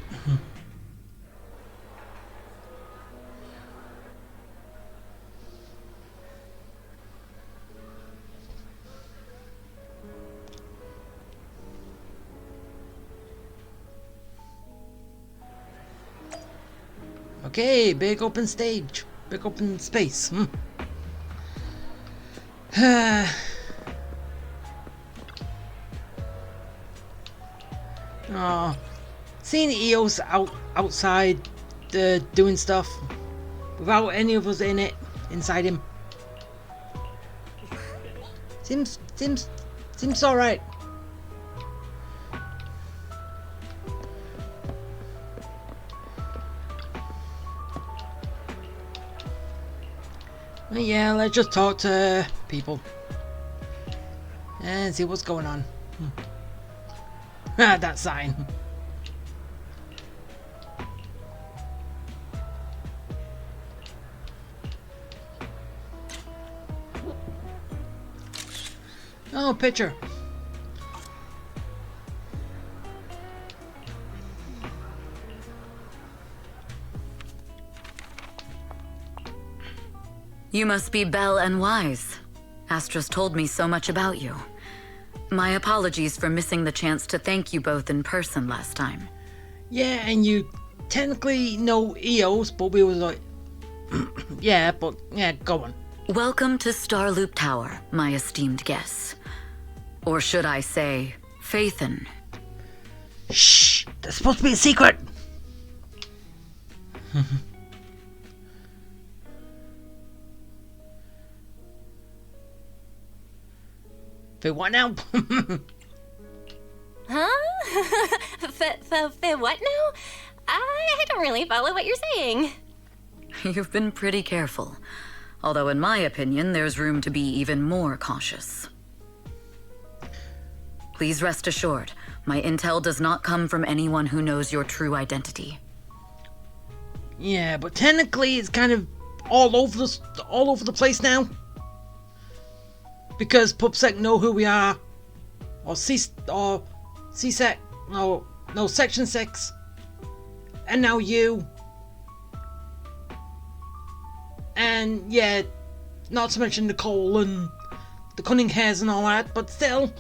Okay, big open stage. Big open space. Oh, seeing Eos outside doing stuff without any of us inside him. Seems alright. Yeah, let's just talk to people and see what's going on. That sign. Oh, picture. You must be Belle and Wise. Astra's told me so much about you. My apologies for missing the chance to thank you both in person last time. Yeah, and you technically know Eos, but we was like... yeah, go on. Welcome to Starloop Tower, my esteemed guests. Or should I say, Faithen. Shh! That's supposed to be a secret! For what now? Huh? For what now? I don't really follow what you're saying. You've been pretty careful. Although in my opinion, there's room to be even more cautious. Please rest assured, my intel does not come from anyone who knows your true identity. Yeah, but technically it's kind of all over the place now. Because PubSec know who we are, or CSEC, no, Section 6, and now you. And yeah, not to mention Nicole and the Cunninghams and all that, but still,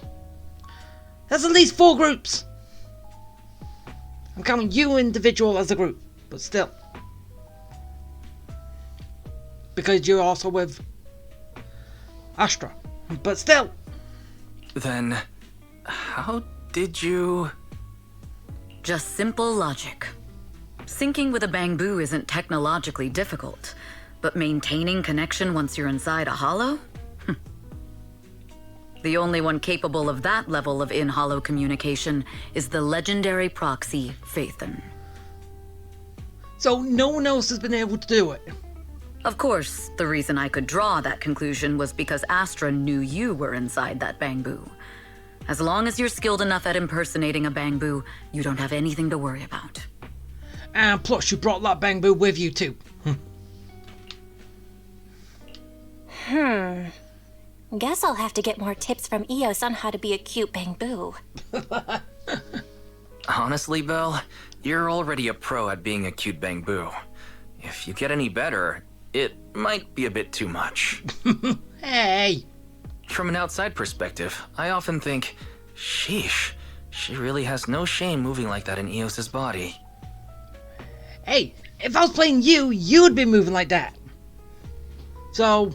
there's at least 4 groups. I'm counting you individual as a group, but still. Because you're also with Astra. But still. Then, how did you... Just simple logic. Syncing with a bamboo isn't technologically difficult, but maintaining connection once you're inside a hollow? The only one capable of that level of in-hollow communication is the legendary proxy, Phaethon. So no one else has been able to do it? Of course, the reason I could draw that conclusion was because Astra knew you were inside that bamboo. As long as you're skilled enough at impersonating a bamboo, you don't have anything to worry about. And plus you brought that bamboo with you too. Guess I'll have to get more tips from Eos on how to be a cute bamboo. Honestly, Belle, you're already a pro at being a cute bamboo. If you get any better, it might be a bit too much. Hey! From an outside perspective, I often think, sheesh, she really has no shame moving like that in Eos's body. Hey, if I was playing you, you'd be moving like that. So...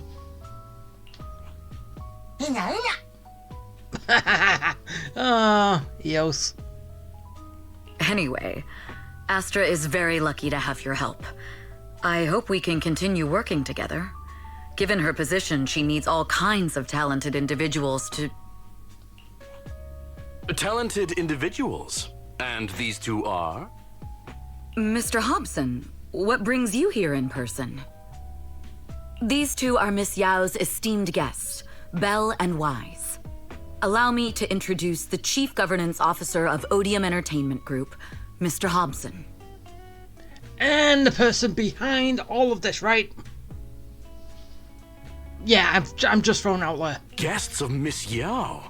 Eos. Anyway, Astra is very lucky to have your help. I hope we can continue working together. Given her position, she needs all kinds of talented individuals to... Talented individuals? And these two are? Mr. Hobson, what brings you here in person? These two are Miss Yao's esteemed guests, Belle and Wise. Allow me to introduce the Chief Governance Officer of Odium Entertainment Group, Mr. Hobson. And the person behind all of this, right? Yeah, I'm just thrown out there. Guests of Miss Yao?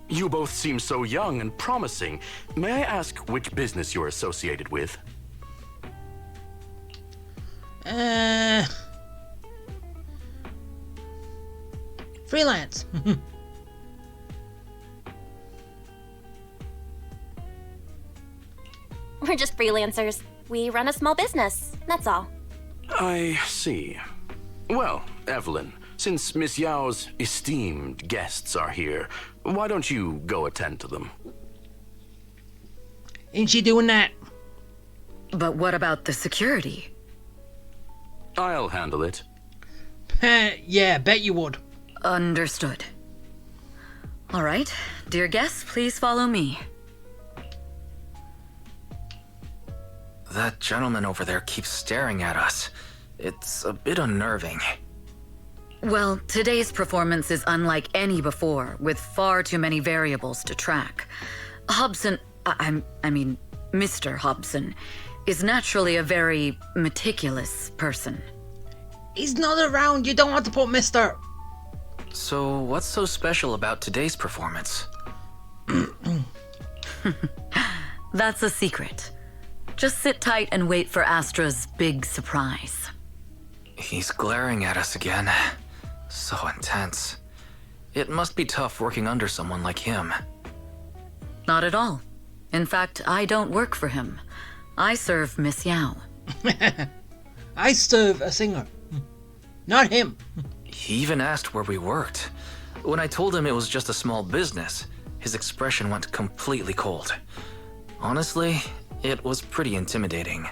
You both seem so young and promising. May I ask which business you're associated with? Freelance. We're just freelancers. We run a small business, that's all. I see. Well, Evelyn, since Miss Yao's esteemed guests are here, why don't you go attend to them? Ain't she doing that? But what about the security? I'll handle it. Yeah, bet you would. Understood. All right, dear guests, please follow me. That gentleman over there keeps staring at us. It's a bit unnerving. Well, today's performance is unlike any before, with far too many variables to track. Hobson, I mean, Mr. Hobson, is naturally a very meticulous person. He's not around, you don't have to put Mr. So, what's so special about today's performance? That's a secret. Just sit tight and wait for Astra's big surprise. He's glaring at us again. So intense. It must be tough working under someone like him. Not at all. In fact, I don't work for him. I serve Miss Yao. I serve a singer. Not him. He even asked where we worked. When I told him it was just a small business, his expression went completely cold. Honestly, it was pretty intimidating.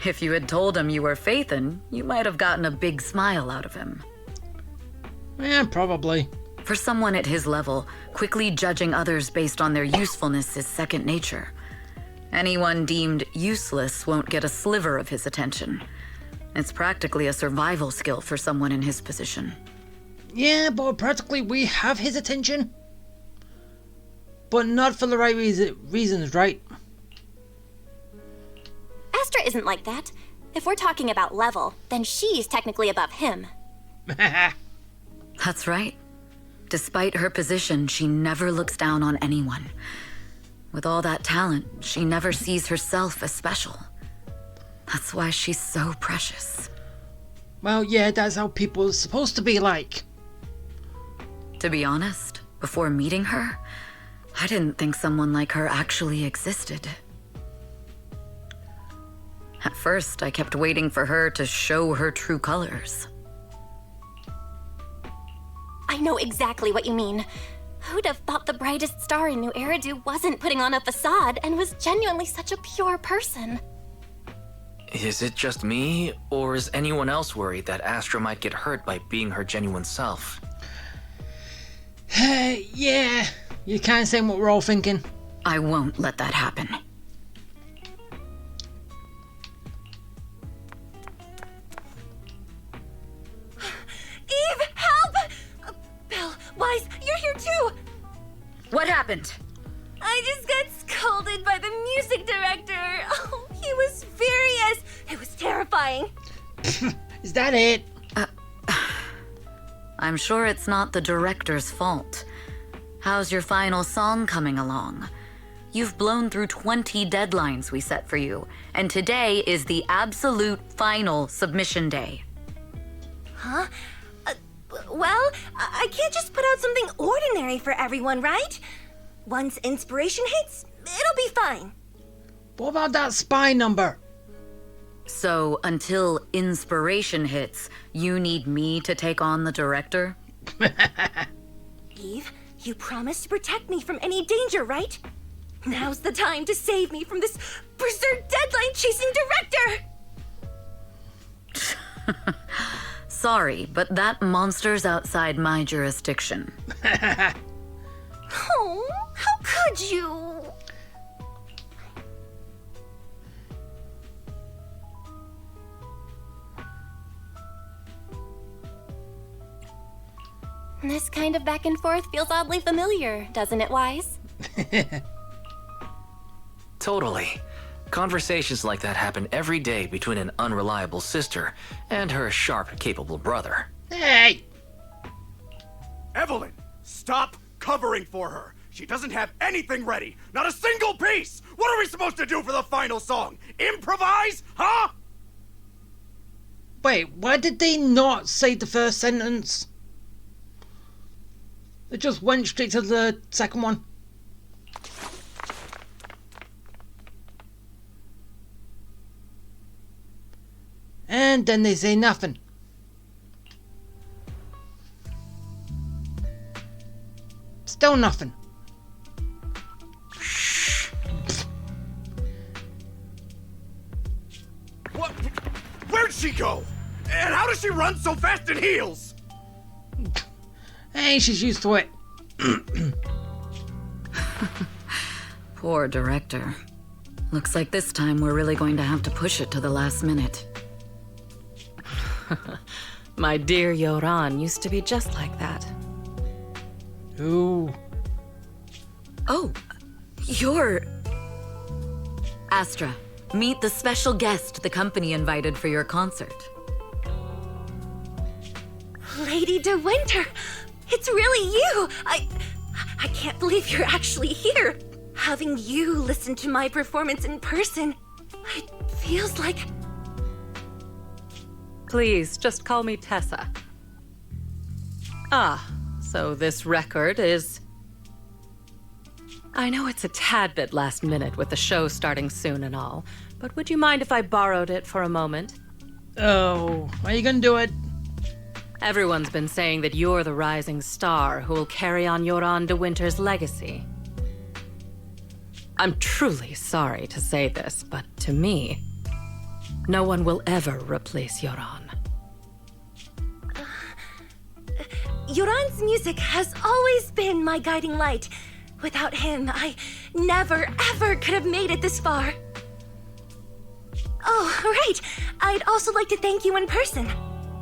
If you had told him you were Phaethon, you might have gotten a big smile out of him. Yeah, probably. For someone at his level, quickly judging others based on their usefulness is second nature. Anyone deemed useless won't get a sliver of his attention. It's practically a survival skill for someone in his position. Yeah, but practically we have his attention. But not for the right reasons, right? Astra isn't like that. If we're talking about level, then she's technically above him. That's right. Despite her position, she never looks down on anyone. With all that talent, she never sees herself as special. That's why she's so precious. Well, yeah, that's how people are supposed to be like. To be honest, before meeting her, I didn't think someone like her actually existed. At first, I kept waiting for her to show her true colors. I know exactly what you mean. Who'd have thought the brightest star in New Eridu wasn't putting on a facade and was genuinely such a pure person? Is it just me, or is anyone else worried that Astra might get hurt by being her genuine self? Yeah, you're kind of saying what we're all thinking. I won't let that happen. Eve, help! Belle, Wise, you're here too! What happened? I just got scolded by the music director. Oh, he was furious. It was terrifying. Is that it? I'm sure it's not the director's fault. How's your final song coming along? You've blown through 20 deadlines we set for you, and today is the absolute final submission day. Huh? Well, I can't just put out something ordinary for everyone, right? Once inspiration hits, it'll be fine. What about that spy number? So, until inspiration hits, you need me to take on the director? Eve, you promised to protect me from any danger, right? Now's the time to save me from this berserk deadline-chasing director! Sorry, but that monster's outside my jurisdiction. Oh, how could you? This kind of back and forth feels oddly familiar, doesn't it, Wise? Totally. Conversations like that happen every day between an unreliable sister and her sharp, capable brother. Hey! Evelyn, stop covering for her. She doesn't have anything ready. Not a single piece. What are we supposed to do for the final song? Improvise? Huh? Wait, why did they not say the first sentence? They just went straight to the second one. And then they say nothing. Still nothing. What? Where'd she go? And how does she run so fast in heels? Hey, she's used to it. Poor director. Looks like this time we're really going to have to push it to the last minute. My dear Yoran used to be just like that. Ooh. Oh, you're... Astra, meet the special guest the company invited for your concert. Lady De Winter, it's really you! I can't believe you're actually here. Having you listen to my performance in person, it feels like... Please, just call me Tessa. Ah, so this record is... I know it's a tad bit last minute with the show starting soon and all, but would you mind if I borrowed it for a moment? Oh, are you gonna do it? Everyone's been saying that you're the rising star who will carry on Yoran De Winter's legacy. I'm truly sorry to say this, but to me, no one will ever replace Yoran. Yoran's music has always been my guiding light. Without him, I never, ever could have made it this far. Oh, right. I'd also like to thank you in person.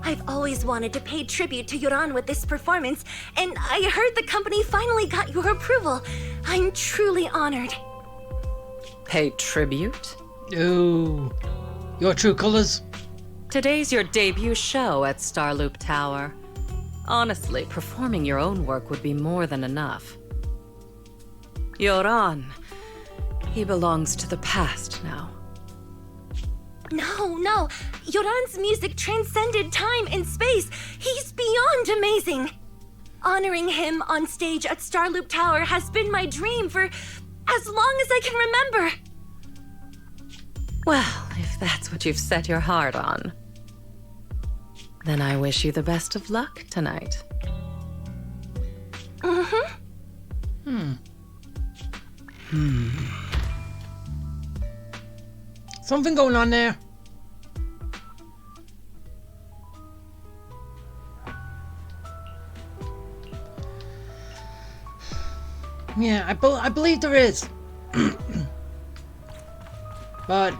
I've always wanted to pay tribute to Yoran with this performance, and I heard the company finally got your approval. I'm truly honored. Pay tribute? Ooh. Your true colors? Today's your debut show at Starloop Tower. Honestly, performing your own work would be more than enough. Yoran, he belongs to the past now. No. Yoran's music transcended time and space. He's beyond amazing. Honoring him on stage at Starloop Tower has been my dream for as long as I can remember. Well, if that's what you've set your heart on, then I wish you the best of luck tonight. Something going on there. Yeah, I believe there is. But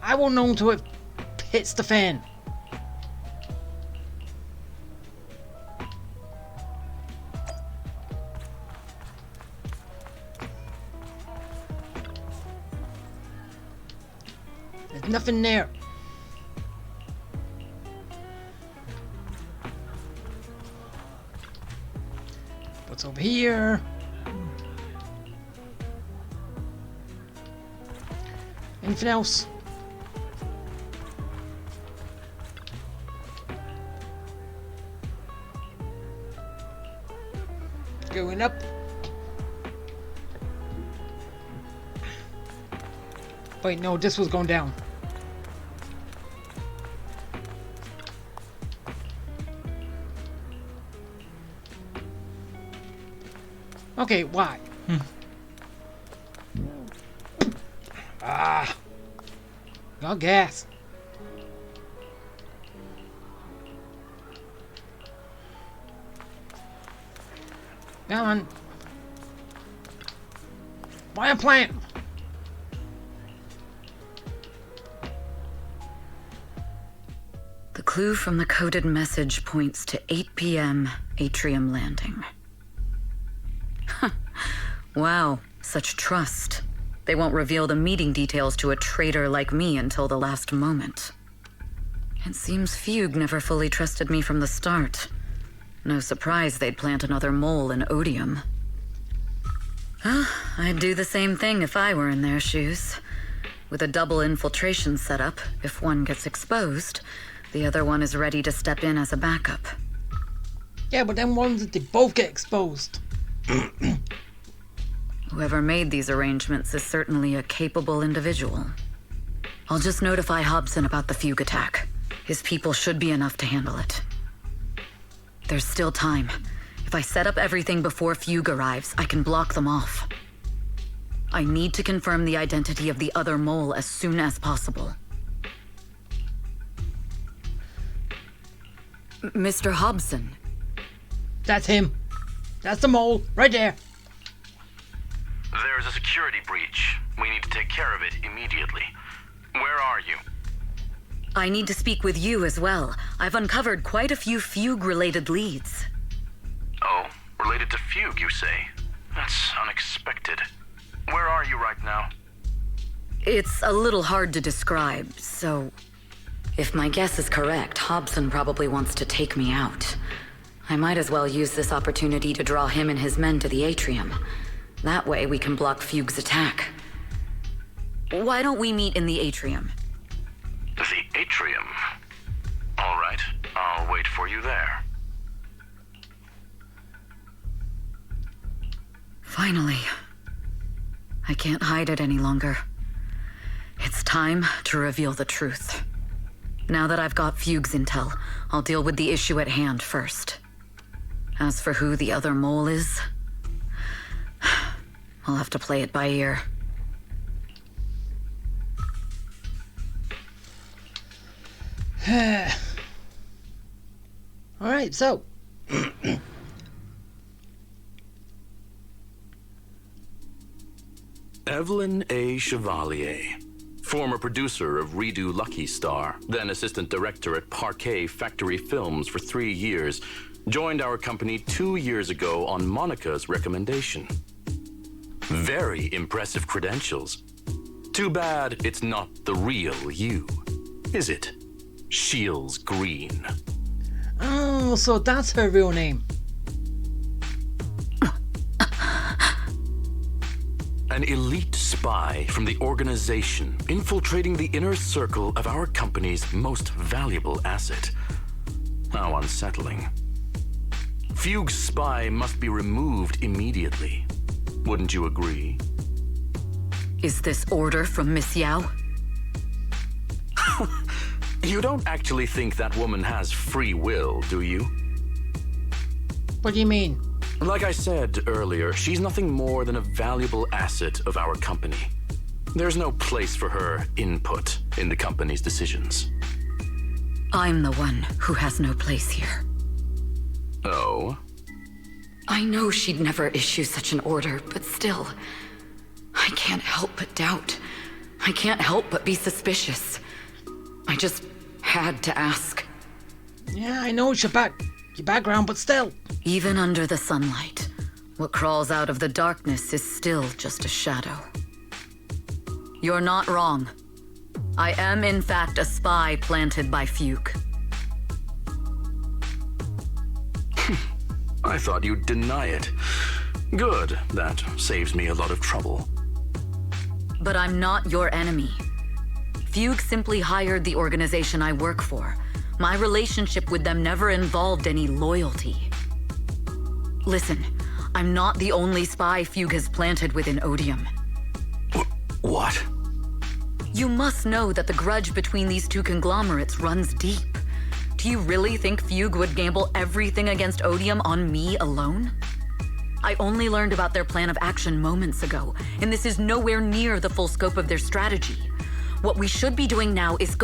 I won't know until it hits the fan. There's nothing there. What's over here? Anything else? Going up. Wait, no, this was going down. Okay, why? Got gas. Come on. Buy a plant. The clue from the coded message points to 8 p.m. Atrium Landing. Wow, such trust. They won't reveal the meeting details to a traitor like me until the last moment. It seems Fugue never fully trusted me from the start. No surprise they'd plant another mole in Odium. I'd do the same thing if I were in their shoes. With a double infiltration setup, if one gets exposed, the other one is ready to step in as a backup. Yeah, but then ones they both get exposed. Whoever made these arrangements is certainly a capable individual. I'll just notify Hobson about the Fugue attack. His people should be enough to handle it. There's still time. If I set up everything before Fugue arrives, I can block them off. I need to confirm the identity of the other mole as soon as possible. Mr. Hobson. That's him. That's the mole, right there. There's a security breach. We need to take care of it immediately. Where are you? I need to speak with you as well. I've uncovered quite a few Fugue-related leads. Oh, related to Fugue, you say? That's unexpected. Where are you right now? It's a little hard to describe, so... If my guess is correct, Hobson probably wants to take me out. I might as well use this opportunity to draw him and his men to the atrium. That way we can block Fugue's attack. Why don't we meet in the atrium? The atrium? All right, I'll wait for you there. Finally. I can't hide it any longer. It's time to reveal the truth. Now that I've got Fugue's intel, I'll deal with the issue at hand first. As for who the other mole is, I'll have to play it by ear. Alright, so. Evelyn A. Chevalier, former producer of Redo Lucky Star, then assistant director at Parquet Factory Films for 3 years, joined our company 2 years ago on Monica's recommendation. Very impressive credentials. Too bad it's not the real you, is it? Shields Green. Oh, so that's her real name. An elite spy from the organization, infiltrating the inner circle of our company's most valuable asset. How unsettling. Fugue's spy must be removed immediately. Wouldn't you agree? Is this order from Miss Yao? You don't actually think that woman has free will, do you? What do you mean? Like I said earlier, she's nothing more than a valuable asset of our company. There's no place for her input in the company's decisions. I'm the one who has no place here. Oh? I know she'd never issue such an order, but still, I can't help but doubt. I can't help but be suspicious. I just had to ask. Yeah, I know it's your background, but still. Even under the sunlight, what crawls out of the darkness is still just a shadow. You're not wrong. I am, in fact, a spy planted by Fugue. I thought you'd deny it. Good, that saves me a lot of trouble. But I'm not your enemy. Fugue simply hired the organization I work for. My relationship with them never involved any loyalty. Listen, I'm not the only spy Fugue has planted within Odium. What? You must know that the grudge between these two conglomerates runs deep. Do you really think Fugue would gamble everything against Odium on me alone? I only learned about their plan of action moments ago, and this is nowhere near the full scope of their strategy. What we should be doing now is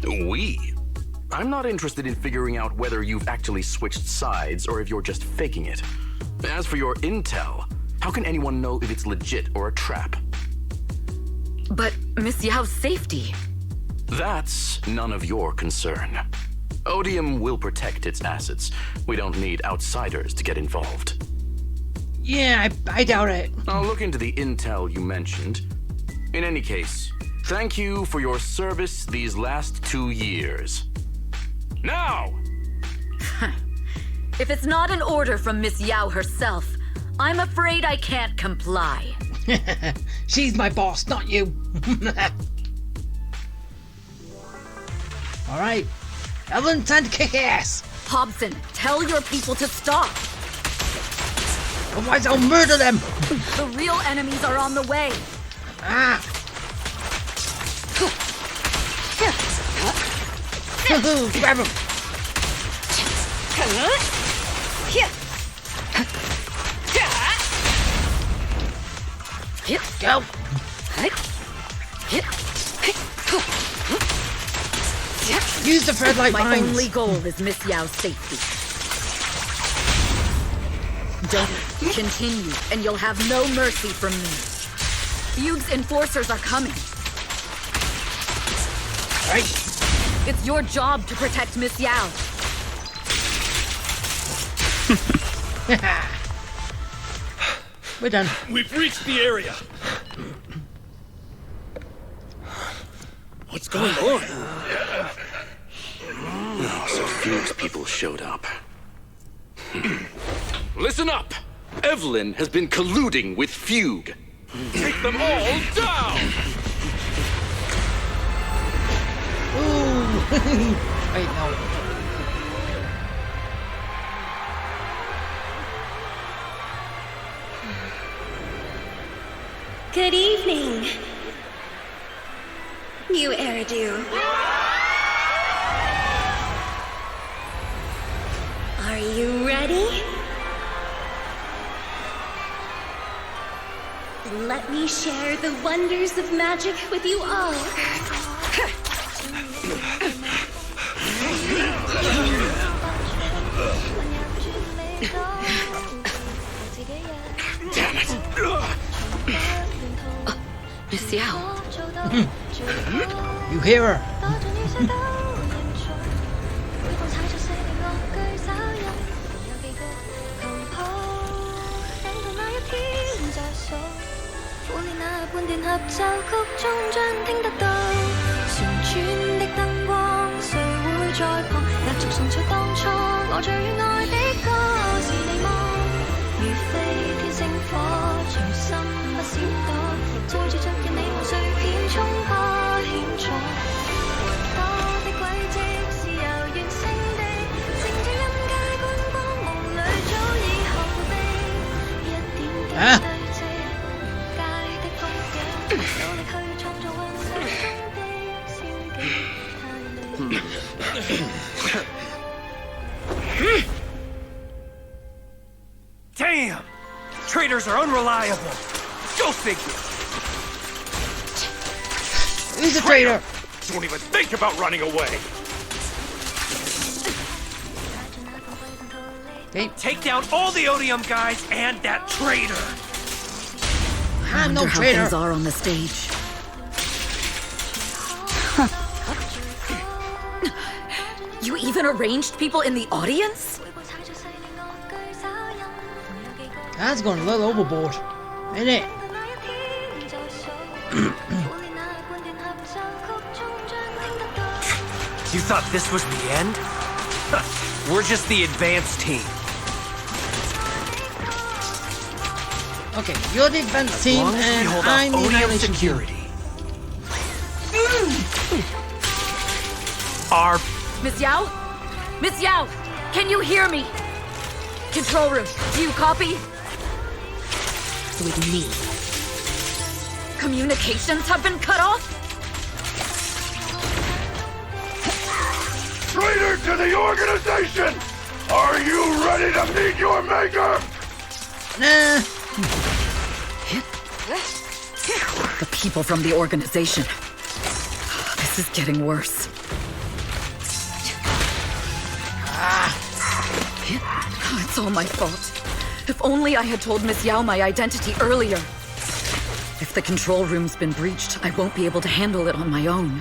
We? I'm not interested in figuring out whether you've actually switched sides or if you're just faking it. As for your intel, how can anyone know if it's legit or a trap? But Miss Yao's safety... That's none of your concern. Odium will protect its assets. We don't need outsiders to get involved. Yeah, I doubt it. I'll look into the intel you mentioned. In any case, thank you for your service these last 2 years. Now! If it's not an order from Miss Yao herself, I'm afraid I can't comply. She's my boss, not you. All right, Ellen, time to kick ass. Hobson, tell your people to stop. Otherwise, I'll murder them. The real enemies are on the way. Ah. Grab him. Go. Use the thread like My mines. only goal is Miss Yao's safety. Don't continue, and you'll have no mercy from me. Fugue's enforcers are coming. Right. It's your job to protect Miss Yao. We're done. We've reached the area. What's going on? Oh, so Fugue's people showed up. Listen up! Evelyn has been colluding with Fugue. Take them all down! Ooh. Wait, no. Good evening. New Eridu. Are you ready? Let me share the wonders of magic with you all. Damn it! Miss Yao. You hear her? Ah. Damn! Traitors are unreliable. Go figure. He's a traitor. Don't even think about running away. Okay. Take down all the Odium guys and that traitor. I'm no Wonder how traitor. things are on the stage. You even arranged people in the audience? That's going a little overboard, isn't it? You thought this was the end? We're just the advanced team. Okay, you're the advanced team As long as we and hold I'm off the Odium annihilation security. Our Miss Yao? Miss Yao, can you hear me? Control room, do you copy? With me. Communications have been cut off? Traitor to the organization! Are you ready to meet your maker? Nah. The people from the organization. This is getting worse. It's all my fault. If only I had told Miss Yao my identity earlier. If the control room's been breached, I won't be able to handle it on my own.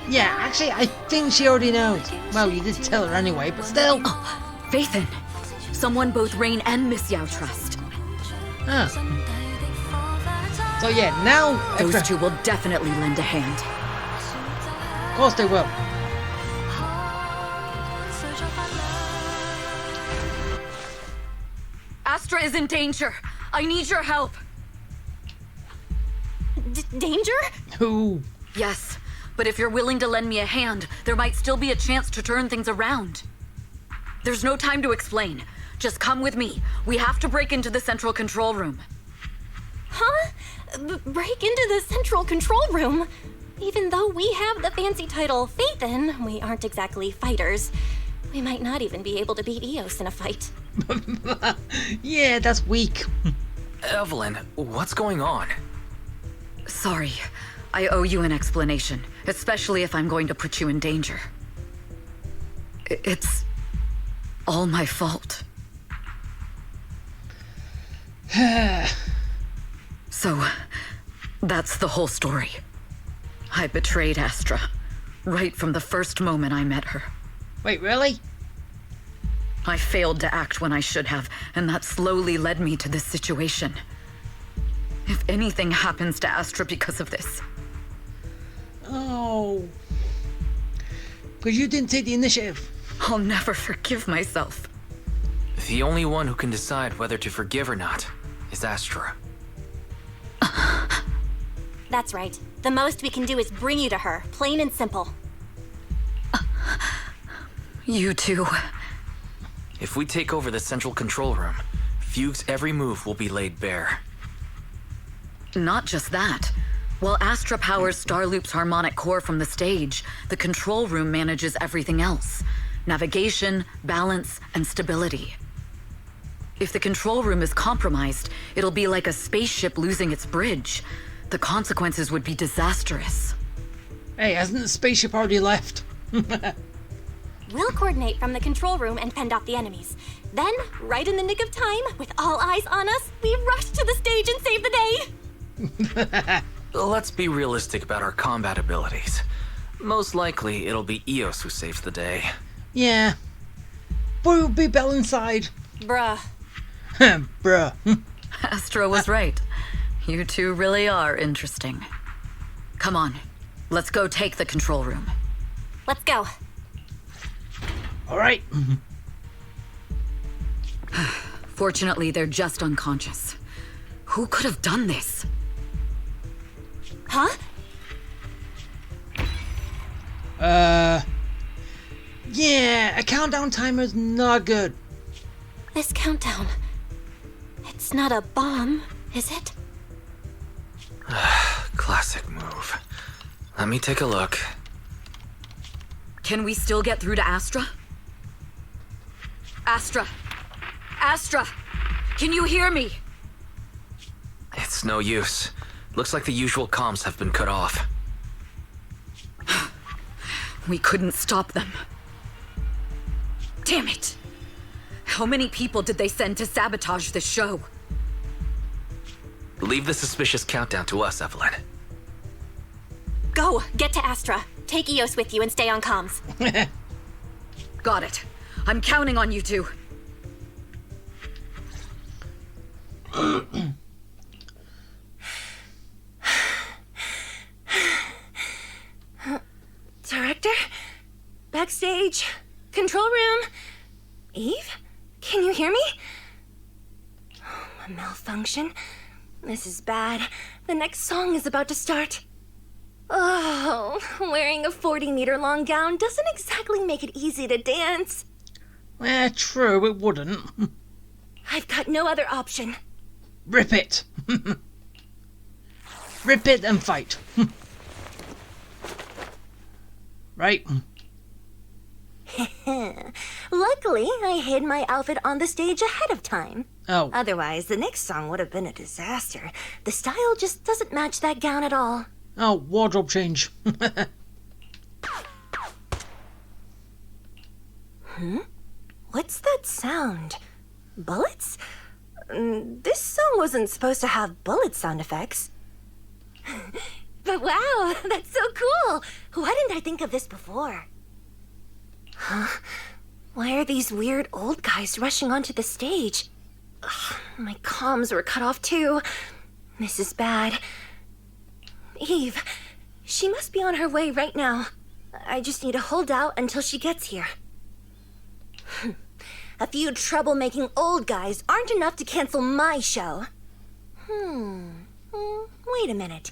Yeah, actually, I think she already knows. Well, you did tell her anyway, but still. Oh, Faithin. Someone both Rain and Miss Yao trust. Ah. So yeah, now... Those two will definitely lend a hand. Of course they will. Astra is in danger. I need your help. Danger? Who? Yes, but if you're willing to lend me a hand, there might still be a chance to turn things around. There's no time to explain. Just come with me. We have to break into the central control room. Huh? Break into the central control room? Even though we have the fancy title Faithin, we aren't exactly fighters. We might not even be able to beat Eos in a fight. Yeah, that's weak. Evelyn, what's going on? Sorry. I owe you an explanation, especially if I'm going to put you in danger. It's all my fault. So, that's the whole story. I betrayed Astra, right from the first moment I met her. Wait, really? I failed to act when I should have, and that slowly led me to this situation. If anything happens to Astra because of this... Oh. Because you didn't take the initiative. I'll never forgive myself. The only one who can decide whether to forgive or not is Astra. That's right. The most we can do is bring you to her, plain and simple. You too. If we take over the central control room, Fugue's every move will be laid bare. Not just that. While Astra powers Starloop's harmonic core from the stage, the control room manages everything else. Navigation, balance, and stability. If the control room is compromised, it'll be like a spaceship losing its bridge. The consequences would be disastrous. Hey, hasn't the spaceship already left? We'll coordinate from the control room and fend off the enemies. Then, right in the nick of time, with all eyes on us, we rush to the stage and save the day! Let's be realistic about our combat abilities. Most likely, it'll be Eos who saves the day. Yeah. But it'll be Bell inside. Bruh. Bruh. Astra was right. You two really are interesting. Come on, let's go take the control room. Let's go. Alright. Fortunately, they're just unconscious. Who could have done this? Huh? Yeah, a countdown timer's not good. This countdown... It's not a bomb, is it? Classic move. Let me take a look. Can we still get through to Astra? Astra! Astra! Can you hear me? It's no use. Looks like the usual comms have been cut off. We couldn't stop them. Damn it! How many people did they send to sabotage this show? Leave the suspicious countdown to us, Evelyn. Go, get to Astra. Take Eos with you and stay on comms. Got it. I'm counting on you two. Director? Backstage? Control room? Eve? Can you hear me? A malfunction? This is bad. The next song is about to start. Oh, wearing a 40-meter-long gown doesn't exactly make it easy to dance. True, it wouldn't. I've got no other option. Rip it. Rip it and fight. Right? Luckily, I hid my outfit on the stage ahead of time. Oh. Otherwise, the next song would have been a disaster. The style just doesn't match that gown at all. Oh, wardrobe change. What's that sound? Bullets? This song wasn't supposed to have bullet sound effects. But wow, that's so cool! Why didn't I think of this before? Huh? Why are these weird old guys rushing onto the stage? Ugh, my comms were cut off too. This is bad. Eve, she must be on her way right now. I just need to hold out until she gets here. A few troublemaking old guys aren't enough to cancel my show. Wait a minute.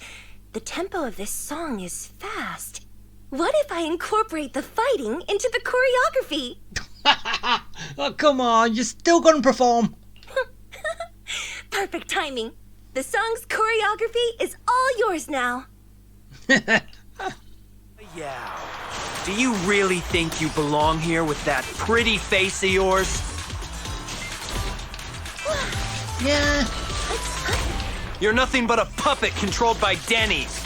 The tempo of this song is fast. What if I incorporate the fighting into the choreography? Oh, come on, you're still gonna perform. Perfect timing. The song's choreography is all yours now. Yeah. Do you really think you belong here with that pretty face of yours? Yeah. You're nothing but a puppet controlled by Denny's.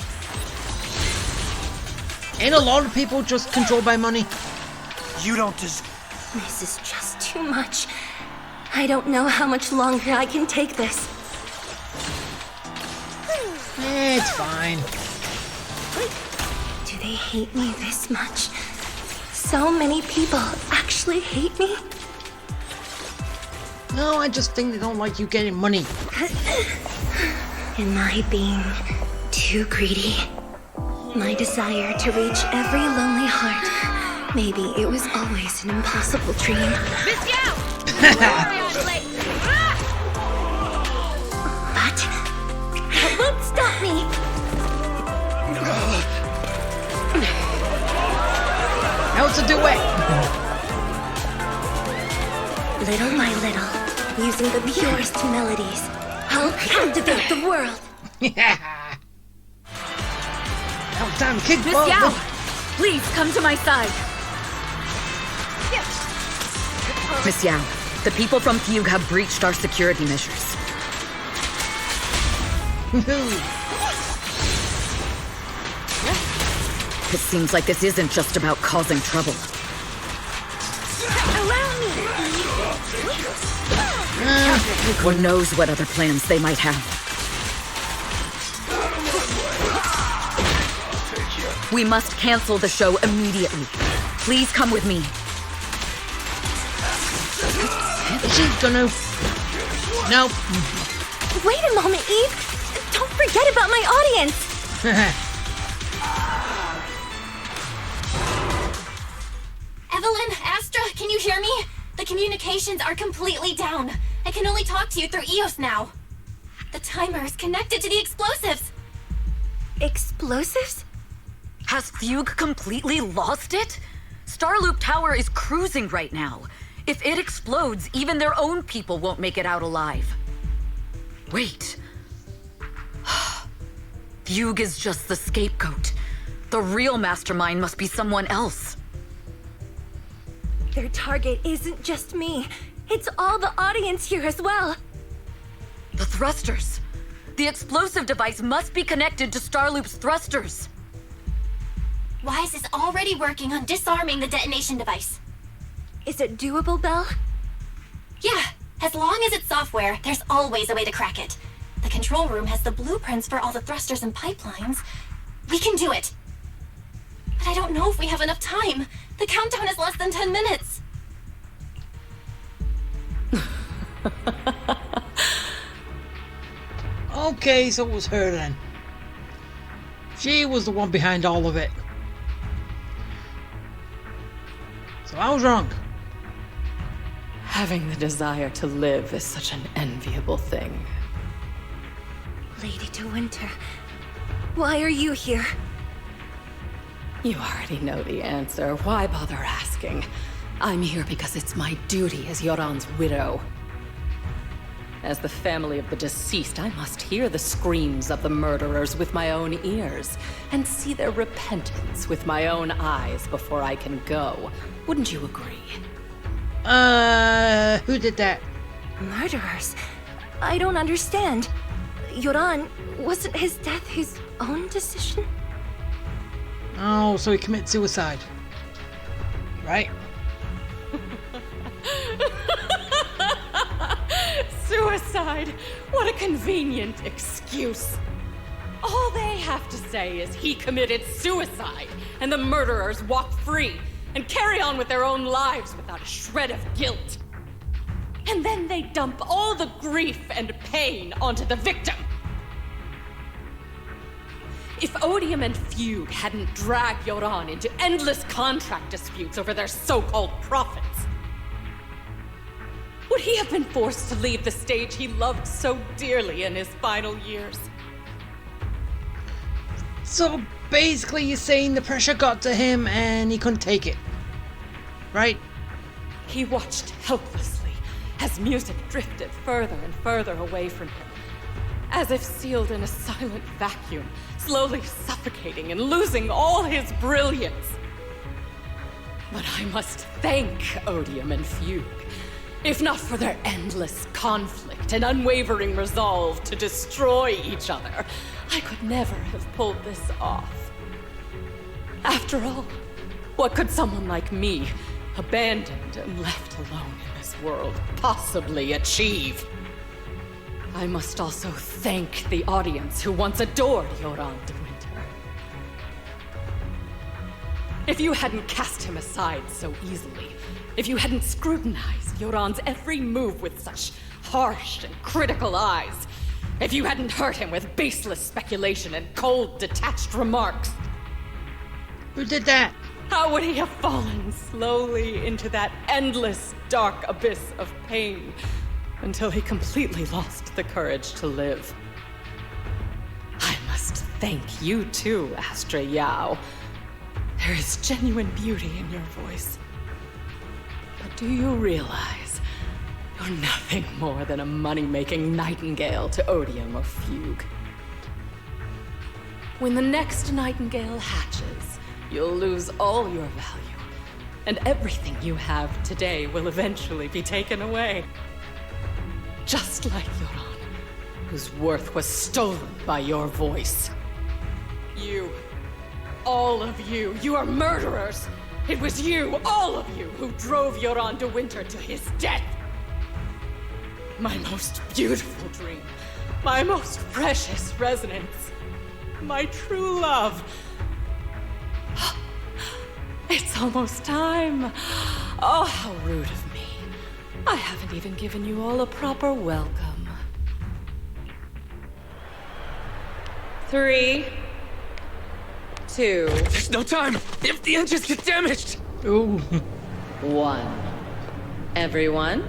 Ain't a lot of people just controlled by money? You don't deserve... This is just too much. I don't know how much longer I can take this. It's fine. Do they hate me this much? So many people actually hate me? No, I just think they don't like you getting money. Am I being too greedy? My desire to reach every lonely heart. Maybe it was always an impossible dream. Miss Yao! But that won't stop me. Now it's a duet. Little by little, using the purest melodies, I'll captivate the world. Yeah. Now it's time to kick Miss ball. Yao, please come to my side. Miss Yao, the people from Fugue have breached our security measures. It seems like this isn't just about causing trouble. Allow me. Who knows what other plans they might have. We must cancel the show immediately. Please come with me. She's gonna... No. Wait a moment, Eve. Don't forget about my audience. Evelyn, Astra, can you hear me? The communications are completely down. I can only talk to you through Eos now. The timer is connected to the explosives. Explosives? Has Fugue completely lost it? Starloop Tower is cruising right now. If it explodes, even their own people won't make it out alive. Wait. Fugue is just the scapegoat. The real mastermind must be someone else. Their target isn't just me. It's all the audience here as well. The thrusters. The explosive device must be connected to Starloop's thrusters. Wise is already working on disarming the detonation device. Is it doable, Belle? Yeah, as long as it's software, there's always a way to crack it. The control room has the blueprints for all the thrusters and pipelines. We can do it. But I don't know if we have enough time. The countdown is less than 10 minutes. Okay, so it was her then. She was the one behind all of it. So I was wrong. Having the desire to live is such an enviable thing. Lady de Winter, why are you here? You already know the answer. Why bother asking? I'm here because it's my duty as Yoran's widow. As the family of the deceased, I must hear the screams of the murderers with my own ears, and see their repentance with my own eyes before I can go. Wouldn't you agree? Who did that? Murderers? I don't understand. Yoran, wasn't his death his own decision? Oh, so he committed suicide. Right? Suicide? What a convenient excuse. All they have to say is he committed suicide, and the murderers walk free and carry on with their own lives without a shred of guilt. And then they dump all the grief and pain onto the victim. If Odium and Fugue hadn't dragged Yoran into endless contract disputes over their so-called profits, would he have been forced to leave the stage he loved so dearly in his final years? So basically you're saying the pressure got to him and he couldn't take it. Right? He watched helplessly as music drifted further and further away from him, as if sealed in a silent vacuum, slowly suffocating and losing all his brilliance. But I must thank Odium and Fugue. If not for their endless conflict and unwavering resolve to destroy each other, I could never have pulled this off. After all, what could someone like me, abandoned and left alone in this world, possibly achieve? I must also thank the audience who once adored Yoran de Winter. If you hadn't cast him aside so easily, if you hadn't scrutinized Yoran's every move with such harsh and critical eyes, if you hadn't hurt him with baseless speculation and cold, detached remarks... Who did that? How would he have fallen slowly into that endless, dark abyss of pain until he completely lost the courage to live? I must thank you too, Astra Yao. There is genuine beauty in your voice. But do you realize you're nothing more than a money-making nightingale to Odium or Fugue? When the next nightingale hatches, you'll lose all your value, and everything you have today will eventually be taken away. Just like Yoran, whose worth was stolen by your voice. You, all of you, you are murderers! It was you, all of you, who drove Yoran de Winter to his death! My most beautiful dream, my most precious resonance, my true love. It's almost time. Oh, how rude of me. I haven't even given you all a proper welcome. 3, 2... There's no time! If the engines get damaged! Ooh. 1. Everyone,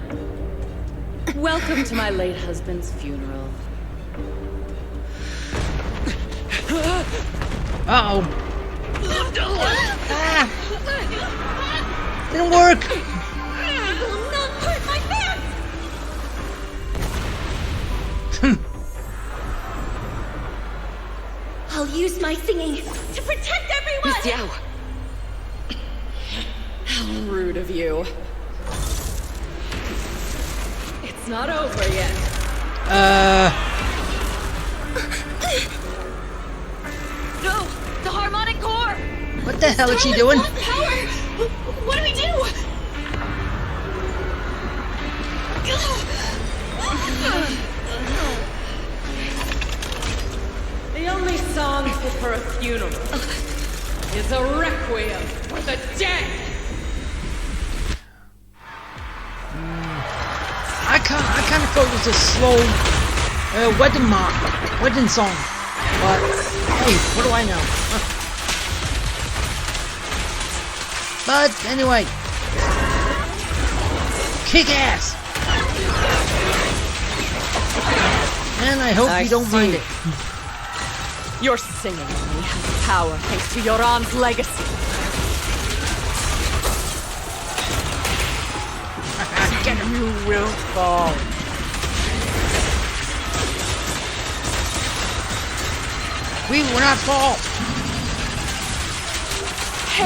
welcome to my late husband's funeral. Uh-oh. Ah! Didn't work! It will not hurt my fans! I'll use my singing to protect everyone! Miss Yao! Rude of you. It's not over yet. No! The harmonic core! What the hell is she doing? Power! What do we do? The only song fit for a funeral is a requiem for the dead. I kind of thought it was a slow wedding song. But hey, what do I know? But anyway, kick ass. And I hope you don't mind it. Your singing only has power thanks to Yoran's legacy. You will fall. We will not fall.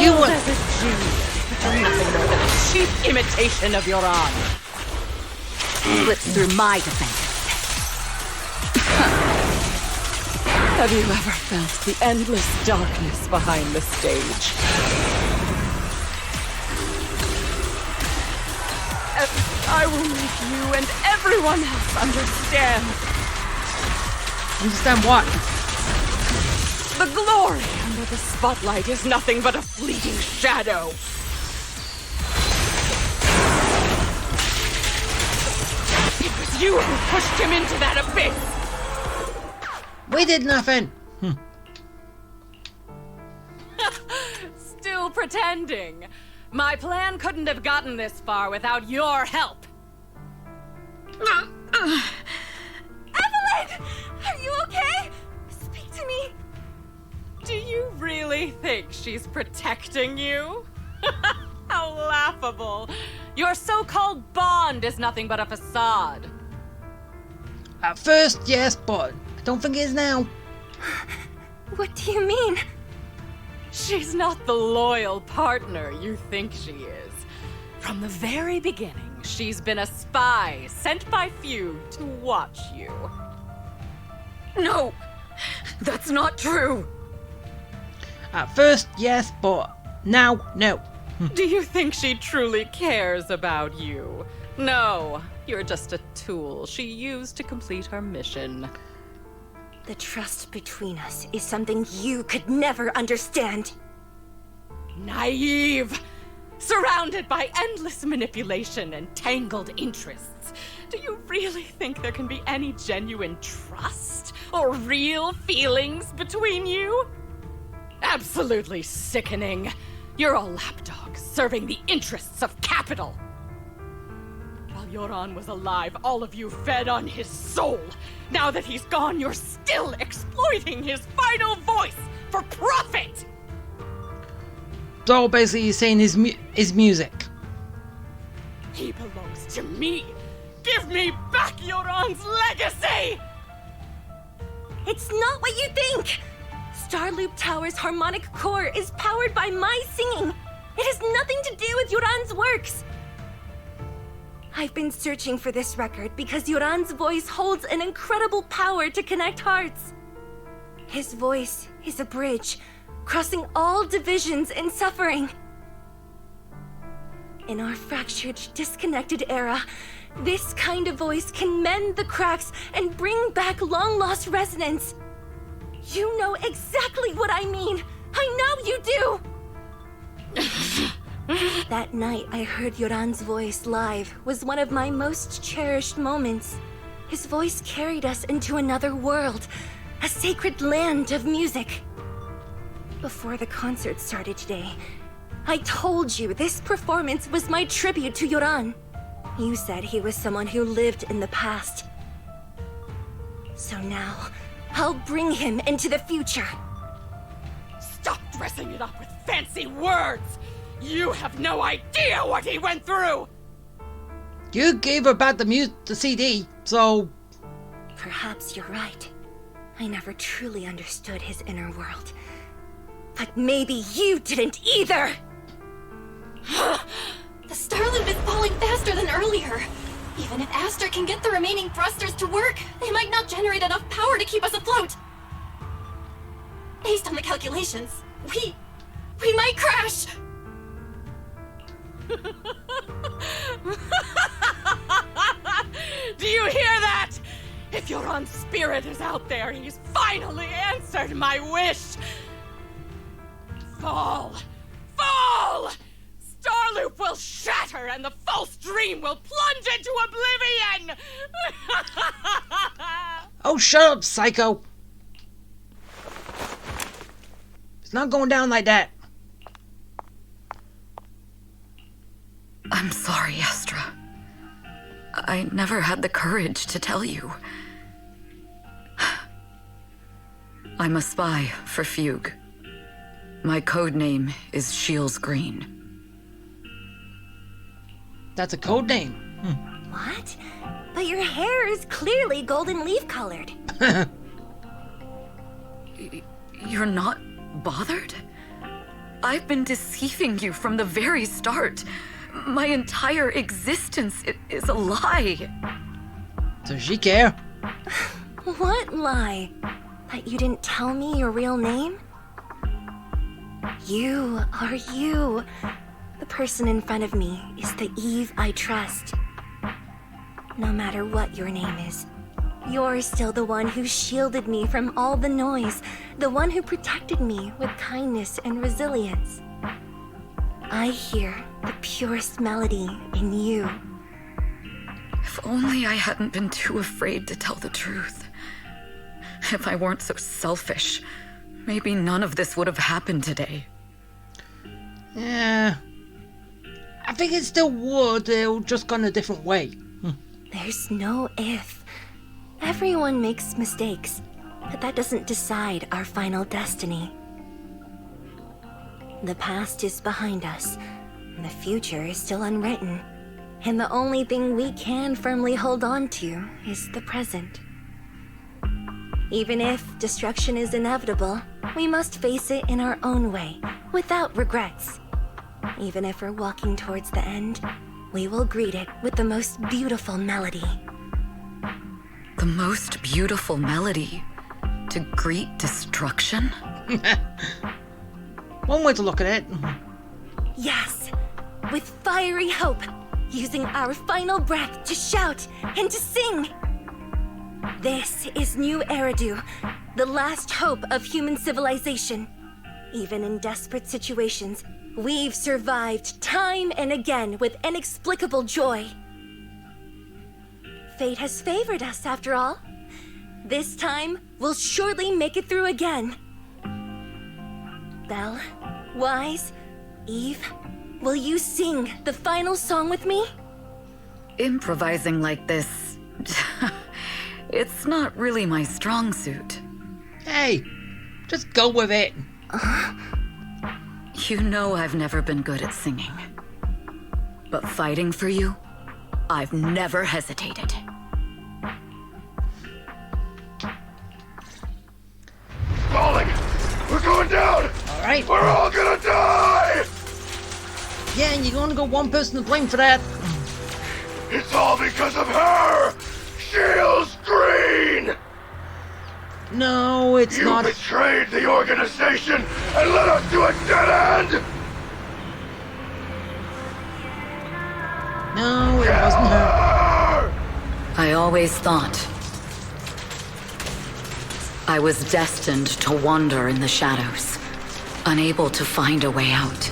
You as a genius, but you're nothing more than a cheap imitation of Yoran. Slips through my defense. Have you ever felt the endless darkness behind the stage? I will make you and everyone else understand. Understand what? The glory under the spotlight is nothing but a fleeting shadow. It was you who pushed him into that abyss. We did nothing. Still pretending. My plan couldn't have gotten this far without your help. Evelyn! Are you okay? Speak to me. Do you really think she's protecting you? How laughable. Your so-called bond is nothing but a facade. At first, yes, but I don't think it is now. What do you mean? She's not the loyal partner you think she is. From the very beginning, she's been a spy sent by few to watch you. No! That's not true! At first, yes, but now, no. Do you think she truly cares about you? No, you're just a tool she used to complete her mission. The trust between us is something you could never understand. Naive! Surrounded by endless manipulation and tangled interests. Do you really think there can be any genuine trust or real feelings between you? Absolutely sickening. You're all lapdogs serving the interests of capital. While Yoran was alive, all of you fed on his soul. Now that he's gone, you're still exploiting his final voice for profit! So basically he's saying his music. He belongs to me! Give me back Yoran's legacy! It's not what you think! Starloop Tower's harmonic core is powered by my singing. It has nothing to do with Yoran's works. I've been searching for this record because Yoran's voice holds an incredible power to connect hearts. His voice is a bridge, crossing all divisions and suffering. In our fractured, disconnected era, this kind of voice can mend the cracks and bring back long-lost resonance. You know exactly what I mean. I know you do. That night I heard Yoran's voice live was one of my most cherished moments. His voice carried us into another world, a sacred land of music. Before the concert started today, I told you this performance was my tribute to Yoran. You said he was someone who lived in the past. So now, I'll bring him into the future. Stop dressing it up with fancy words! You have no idea what he went through! You gave her back the CD, so... Perhaps you're right. I never truly understood his inner world. But maybe you didn't either! The star loop is falling faster than earlier. Even if Astra can get the remaining thrusters to work, they might not generate enough power to keep us afloat. Based on the calculations, we might crash. Do you hear that? If your own spirit is out there, he's finally answered my wish. Fall! Fall! Starloop will shatter and the false dream will plunge into oblivion! Oh, shut up, psycho! It's not going down like that. I'm sorry, Astra. I never had the courage to tell you. I'm a spy for Fugue. My code name is Shields Green. That's a code name. What? But your hair is clearly golden leaf colored. You're not bothered? I've been deceiving you from the very start. My entire existence is a lie. Does she care? What lie? That you didn't tell me your real name? You are you. The person in front of me is the Eve I trust. No matter what your name is, you're still the one who shielded me from all the noise, the one who protected me with kindness and resilience. I hear the purest melody in you. If only I hadn't been too afraid to tell the truth. If I weren't so selfish, maybe none of this would have happened today. Yeah. I think it still would, it'll just gone a different way. There's no if. Everyone makes mistakes, but that doesn't decide our final destiny. The past is behind us, and the future is still unwritten. And the only thing we can firmly hold on to is the present. Even if destruction is inevitable, we must face it in our own way, without regrets. Even if we're walking towards the end, we will greet it with the most beautiful melody. The most beautiful melody? To greet destruction? One way to look at it. Yes, with fiery hope, using our final breath to shout and to sing. This is New Eridu, the last hope of human civilization. Even in desperate situations, we've survived time and again with inexplicable joy. Fate has favored us, after all. This time, we'll surely make it through again. Belle, Wise, Eve, will you sing the final song with me? Improvising like this... it's not really my strong suit. Hey, just go with it. You know I've never been good at singing. But fighting for you, I've never hesitated. Falling! We're going down! Alright. We're all gonna die! Yeah, and you're gonna go one person to blame for that. It's all because of her! Shields Green! No, it's not. You betrayed the organization and led us to a dead end! No, it wasn't her. I always thought I was destined to wander in the shadows, unable to find a way out.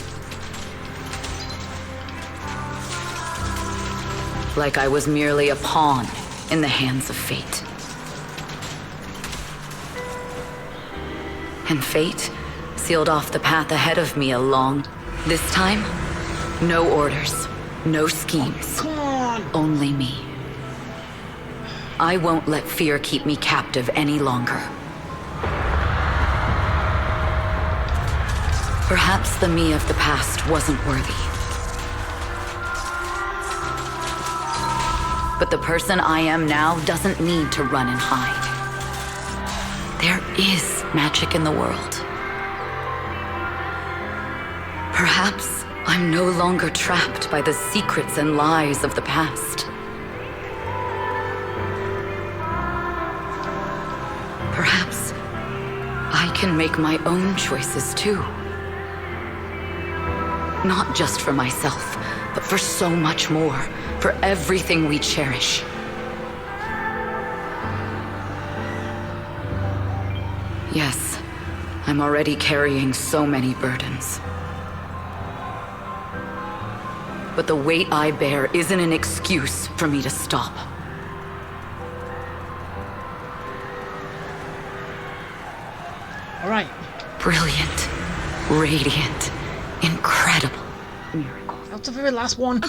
Like I was merely a pawn in the hands of fate. And fate sealed off the path ahead of me along. This time, no orders, no schemes. Come on! Only me. I won't let fear keep me captive any longer. Perhaps the me of the past wasn't worthy. But the person I am now doesn't need to run and hide. There is magic in the world. Perhaps I'm no longer trapped by the secrets and lies of the past. Perhaps I can make my own choices too. Not just for myself, but for so much more, for everything we cherish. Yes, I'm already carrying so many burdens. But the weight I bear isn't an excuse for me to stop. All right. Brilliant, radiant, incredible miracle. That's the very last one.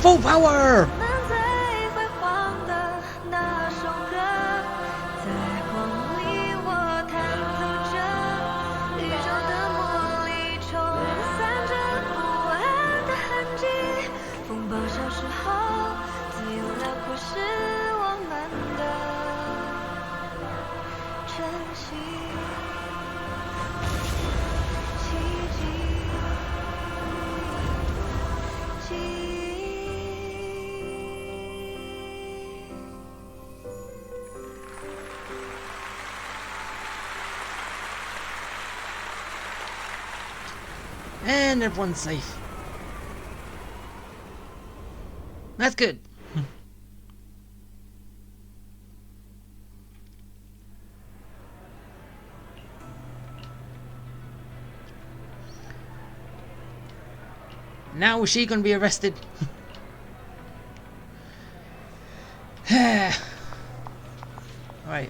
Full power! And everyone's safe. That's good. Now is she going to be arrested? Alright,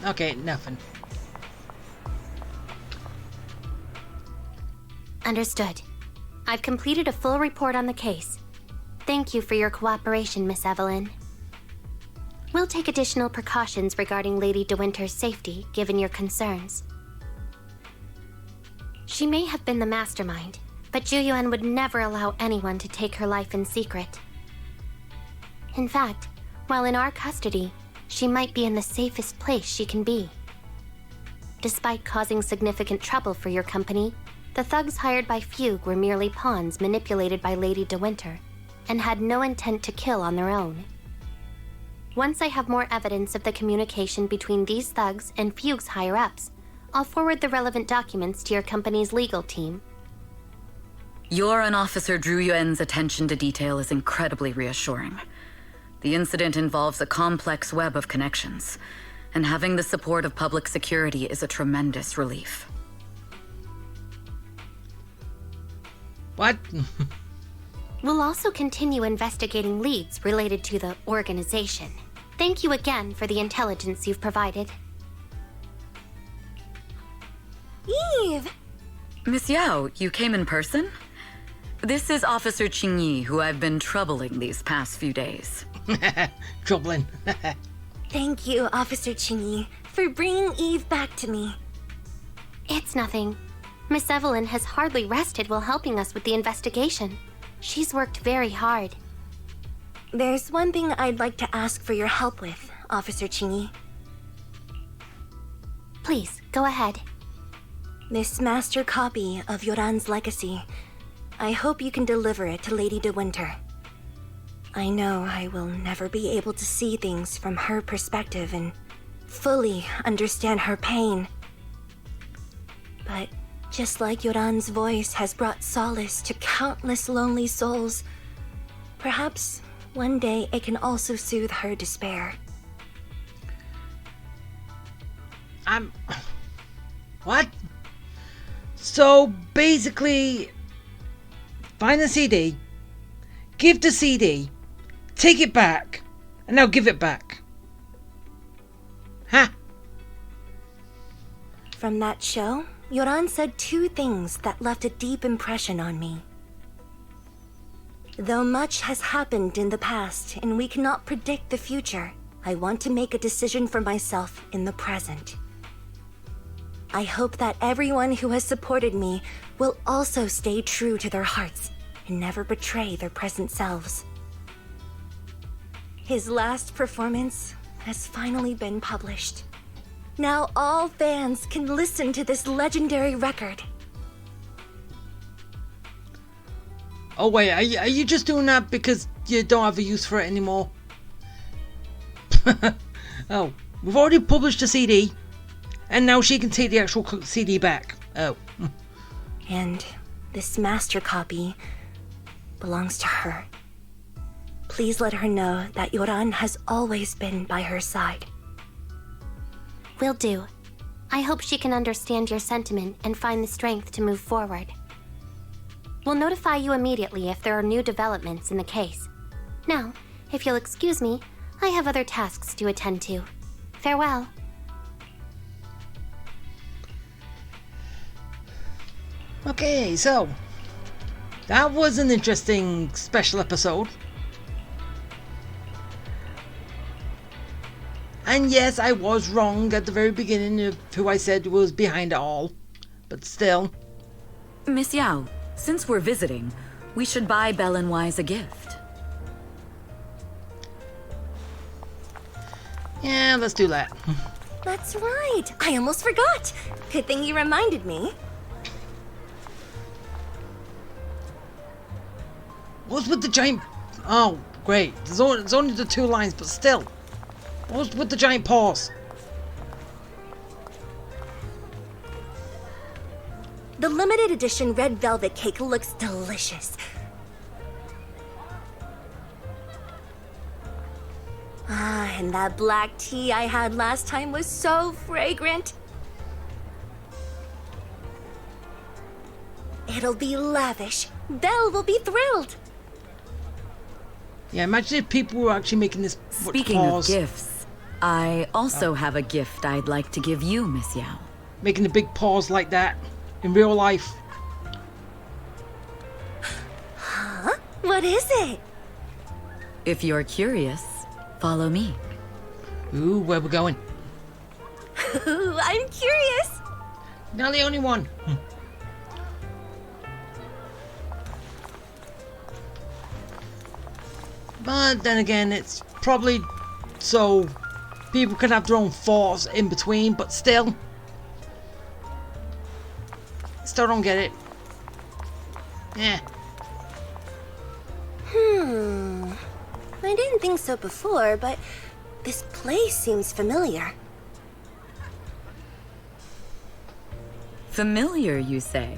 okay, nothing. Understood. I've completed a full report on the case. Thank you for your cooperation, Miss Evelyn. We'll take additional precautions regarding Lady De Winter's safety, given your concerns. She may have been the mastermind, but Zhu Yuan would never allow anyone to take her life in secret. In fact, while in our custody, she might be in the safest place she can be. Despite causing significant trouble for your company, the thugs hired by Fugue were merely pawns manipulated by Lady De Winter, and had no intent to kill on their own. Once I have more evidence of the communication between these thugs and Fugue's higher-ups, I'll forward the relevant documents to your company's legal team. Your and Officer Zhu Yuan's attention to detail is incredibly reassuring. The incident involves a complex web of connections, and having the support of public security is a tremendous relief. What? We'll also continue investigating leads related to the organization. Thank you again for the intelligence you've provided. Eve! Miss Yao, you came in person? This is Officer Qingyi, who I've been troubling these past few days. Troubling. Thank you, Officer Qingyi, for bringing Eve back to me. It's nothing. Miss Evelyn has hardly rested while helping us with the investigation. She's worked very hard. There's one thing I'd like to ask for your help with, Officer Qingyi. Please, go ahead. This master copy of Yoran's legacy. I hope you can deliver it to Lady De Winter. I know I will never be able to see things from her perspective and fully understand her pain. But Just like Yoran's voice has brought solace to countless lonely souls, perhaps one day it can also soothe her despair. What? So basically, find the CD, give the CD, take it back, and now give it back. Huh? From that show, Yoran said two things that left a deep impression on me. Though much has happened in the past and we cannot predict the future, I want to make a decision for myself in the present. I hope that everyone who has supported me will also stay true to their hearts and never betray their present selves. His last performance has finally been published. Now all fans can listen to this legendary record. Oh wait, are you just doing that because you don't have a use for it anymore? Oh, we've already published a CD, and now she can take the actual CD back. Oh. And this master copy belongs to her. Please let her know that Yoran has always been by her side. Will do. I hope she can understand your sentiment and find the strength to move forward. We'll notify you immediately if there are new developments in the case. Now, if you'll excuse me, I have other tasks to attend to. Farewell. Okay, so that was an interesting special episode. And yes, I was wrong at the very beginning of who I said was behind it all. But still. Miss Yao, since we're visiting, we should buy Belle and Wise a gift. Yeah, let's do that. That's right. I almost forgot. Good thing you reminded me. What's with the giant... Oh, great. There's only the two lines, but still. What's with the giant paws? The limited edition red velvet cake looks delicious. Ah, and that black tea I had last time was so fragrant. It'll be lavish. Belle will be thrilled. Yeah, imagine if people were actually making this. Speaking of gifts, I also have a gift I'd like to give you, Miss Yao. Making the big paws like that in real life. Huh? What is it? If you're curious, follow me. Ooh, where we going? I'm curious. Not the only one. But then again, it's probably so people can have their own thoughts in between, but still don't get it. Yeah. I didn't think so before, but this place seems familiar. Familiar, you say?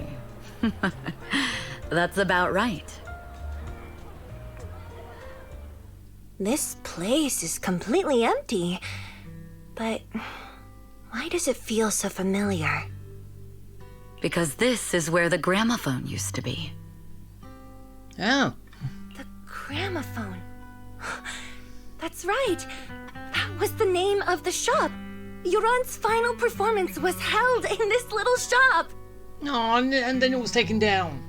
That's about right. This place is completely empty, but why does it feel so familiar? Because this is where the gramophone used to be. Oh. The gramophone. That's right. That was the name of the shop. Yoran's final performance was held in this little shop. Oh, and then it was taken down.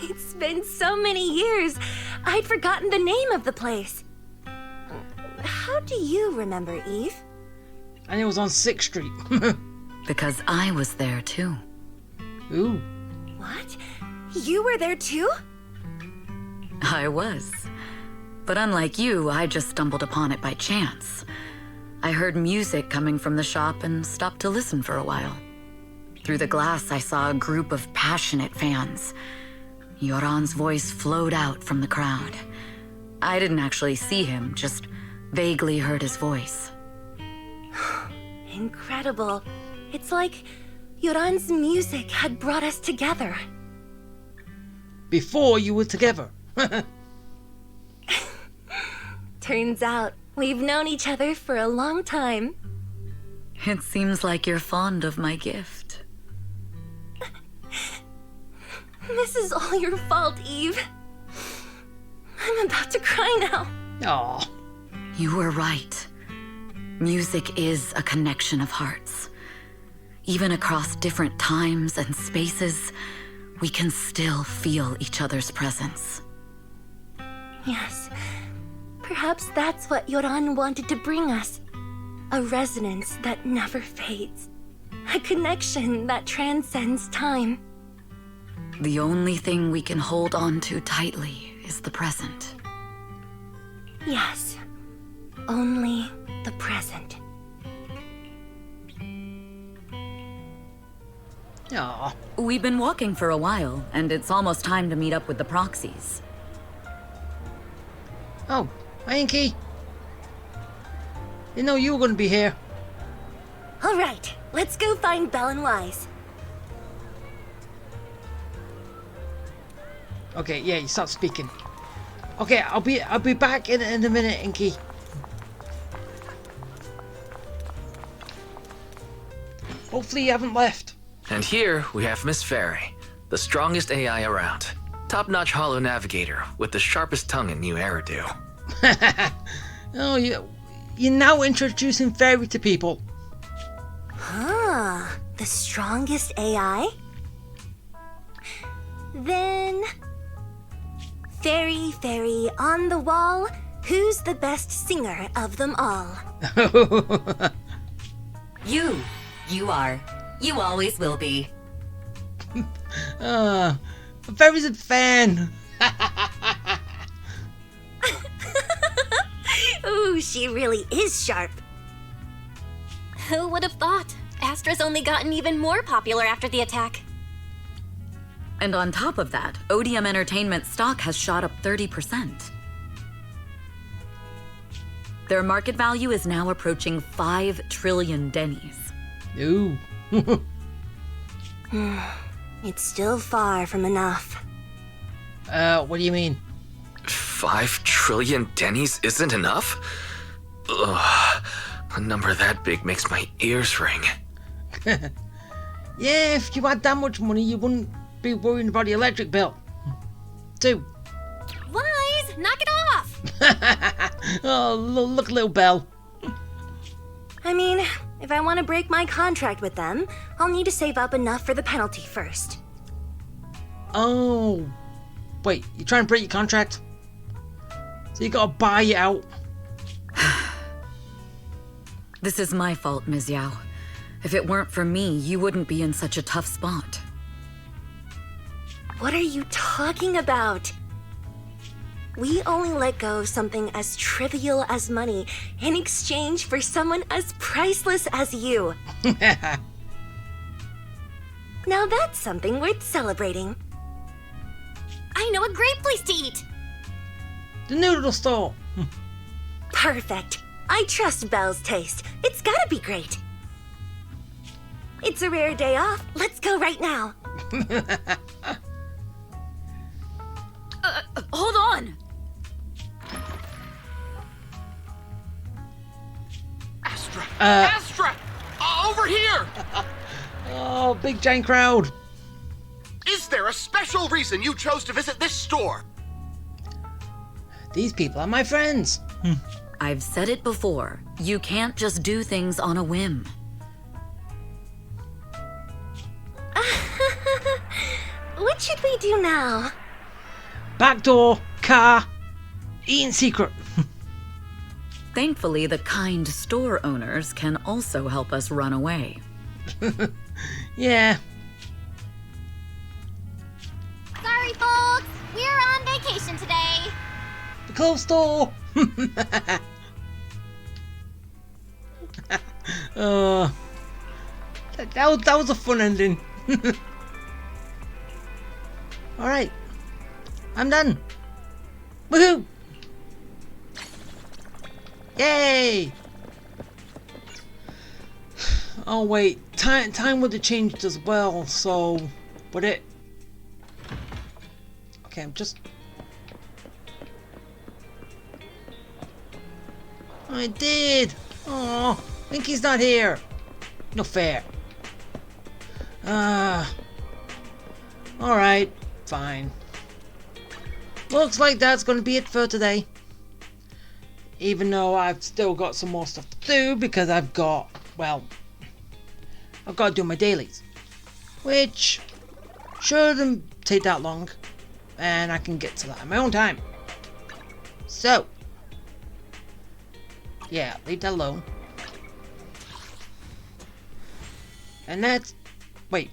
It's been so many years, I'd forgotten the name of the place. How do you remember, Eve? And it was on 6th Street. Because I was there too. Ooh. What? You were there too? I was. But unlike you, I just stumbled upon it by chance. I heard music coming from the shop and stopped to listen for a while. Through the glass, I saw a group of passionate fans. Yoran's voice flowed out from the crowd. I didn't actually see him, just vaguely heard his voice. Incredible. It's like Yoran's music had brought us together. Before you were together. Turns out, we've known each other for a long time. It seems like you're fond of my gift. This is all your fault, Eve. I'm about to cry now. Aww. You were right. Music is a connection of hearts. Even across different times and spaces, we can still feel each other's presence. Yes. Perhaps that's what Yoran wanted to bring us. A resonance that never fades. A connection that transcends time. The only thing we can hold on to tightly is the present. Yes. Only the present. Aww. We've been walking for a while, and it's almost time to meet up with the proxies. Oh, hi, Inky. Didn't know you were going to be here. All right, let's go find Belle and Wise. Okay, yeah, you start speaking. Okay, I'll be back in a minute, Inky. Hopefully you haven't left. And here we have Miss Fairy, the strongest AI around. Top-notch holo navigator with the sharpest tongue in new Eridu. Oh, you're now introducing Fairy to people. Huh, the strongest AI? Then... Fairy, on the wall, who's the best singer of them all? You are. You always will be. Fairy's a fan. Ooh, she really is sharp. Who would have thought? Astra's only gotten even more popular after the attack. And on top of that, Odium Entertainment stock has shot up 30%. Their market value is now approaching 5 trillion dennies. Ooh. It's still far from enough. What do you mean? 5 trillion dennies isn't enough? Ugh, a number that big makes my ears ring. Yeah, if you had that much money, you wouldn't be worrying about the electric bill. 2. Wise, knock it off! Oh, look, little Belle. I mean, if I want to break my contract with them, I'll need to save up enough for the penalty first. Oh. Wait, you trying to break your contract? So you gotta buy it out? This is my fault, Ms. Yao. If it weren't for me, you wouldn't be in such a tough spot. What are you talking about? We only let go of something as trivial as money in exchange for someone as priceless as you. Now that's something worth celebrating. I know a great place to eat! The noodle store. Perfect. I trust Belle's taste. It's gotta be great. It's a rare day off. Let's go right now. Hold on! Astra! Over here! Oh, big giant crowd. Is there a special reason you chose to visit this store? These people are my friends. I've said it before. You can't just do things on a whim. What should we do now? Back door, car, eat in secret. Thankfully, the kind store owners can also help us run away. Yeah. Sorry, folks! We're on vacation today! The clothes store. That was a fun ending. Alright. I'm done. Woohoo! Yay! Oh wait, time would have changed as well, so would it? Okay, I'm just... I did! Oh, Winky's not here! No fair. Alright, fine. Looks like that's gonna be it for today. Even though I've still got some more stuff to do because I've got, well, I've got to do my dailies. Which shouldn't take that long. And I can get to that in my own time. So, yeah, leave that alone. And that's... Wait.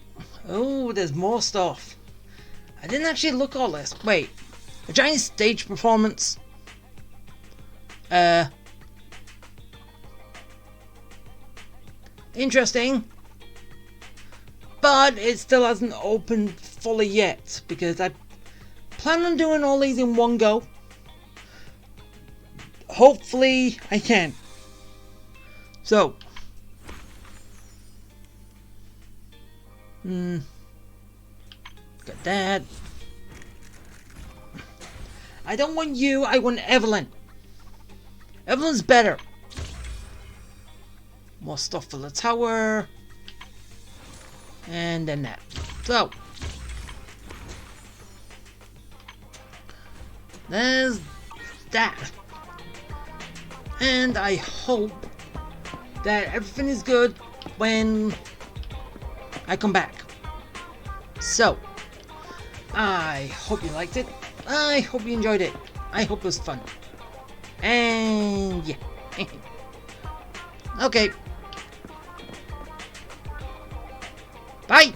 Oh, there's more stuff. I didn't actually look all this. Wait. A giant stage performance. Interesting. But it still hasn't opened fully yet. Because I plan on doing all these in one go. Hopefully I can. So. Got that. I don't want you, I want Evelyn. Evelyn's better. More stuff for the tower. And then that. So. There's that. And I hope that everything is good when I come back. So, I hope you liked it. I hope you enjoyed it. I hope it was fun. And yeah. Okay. Bye.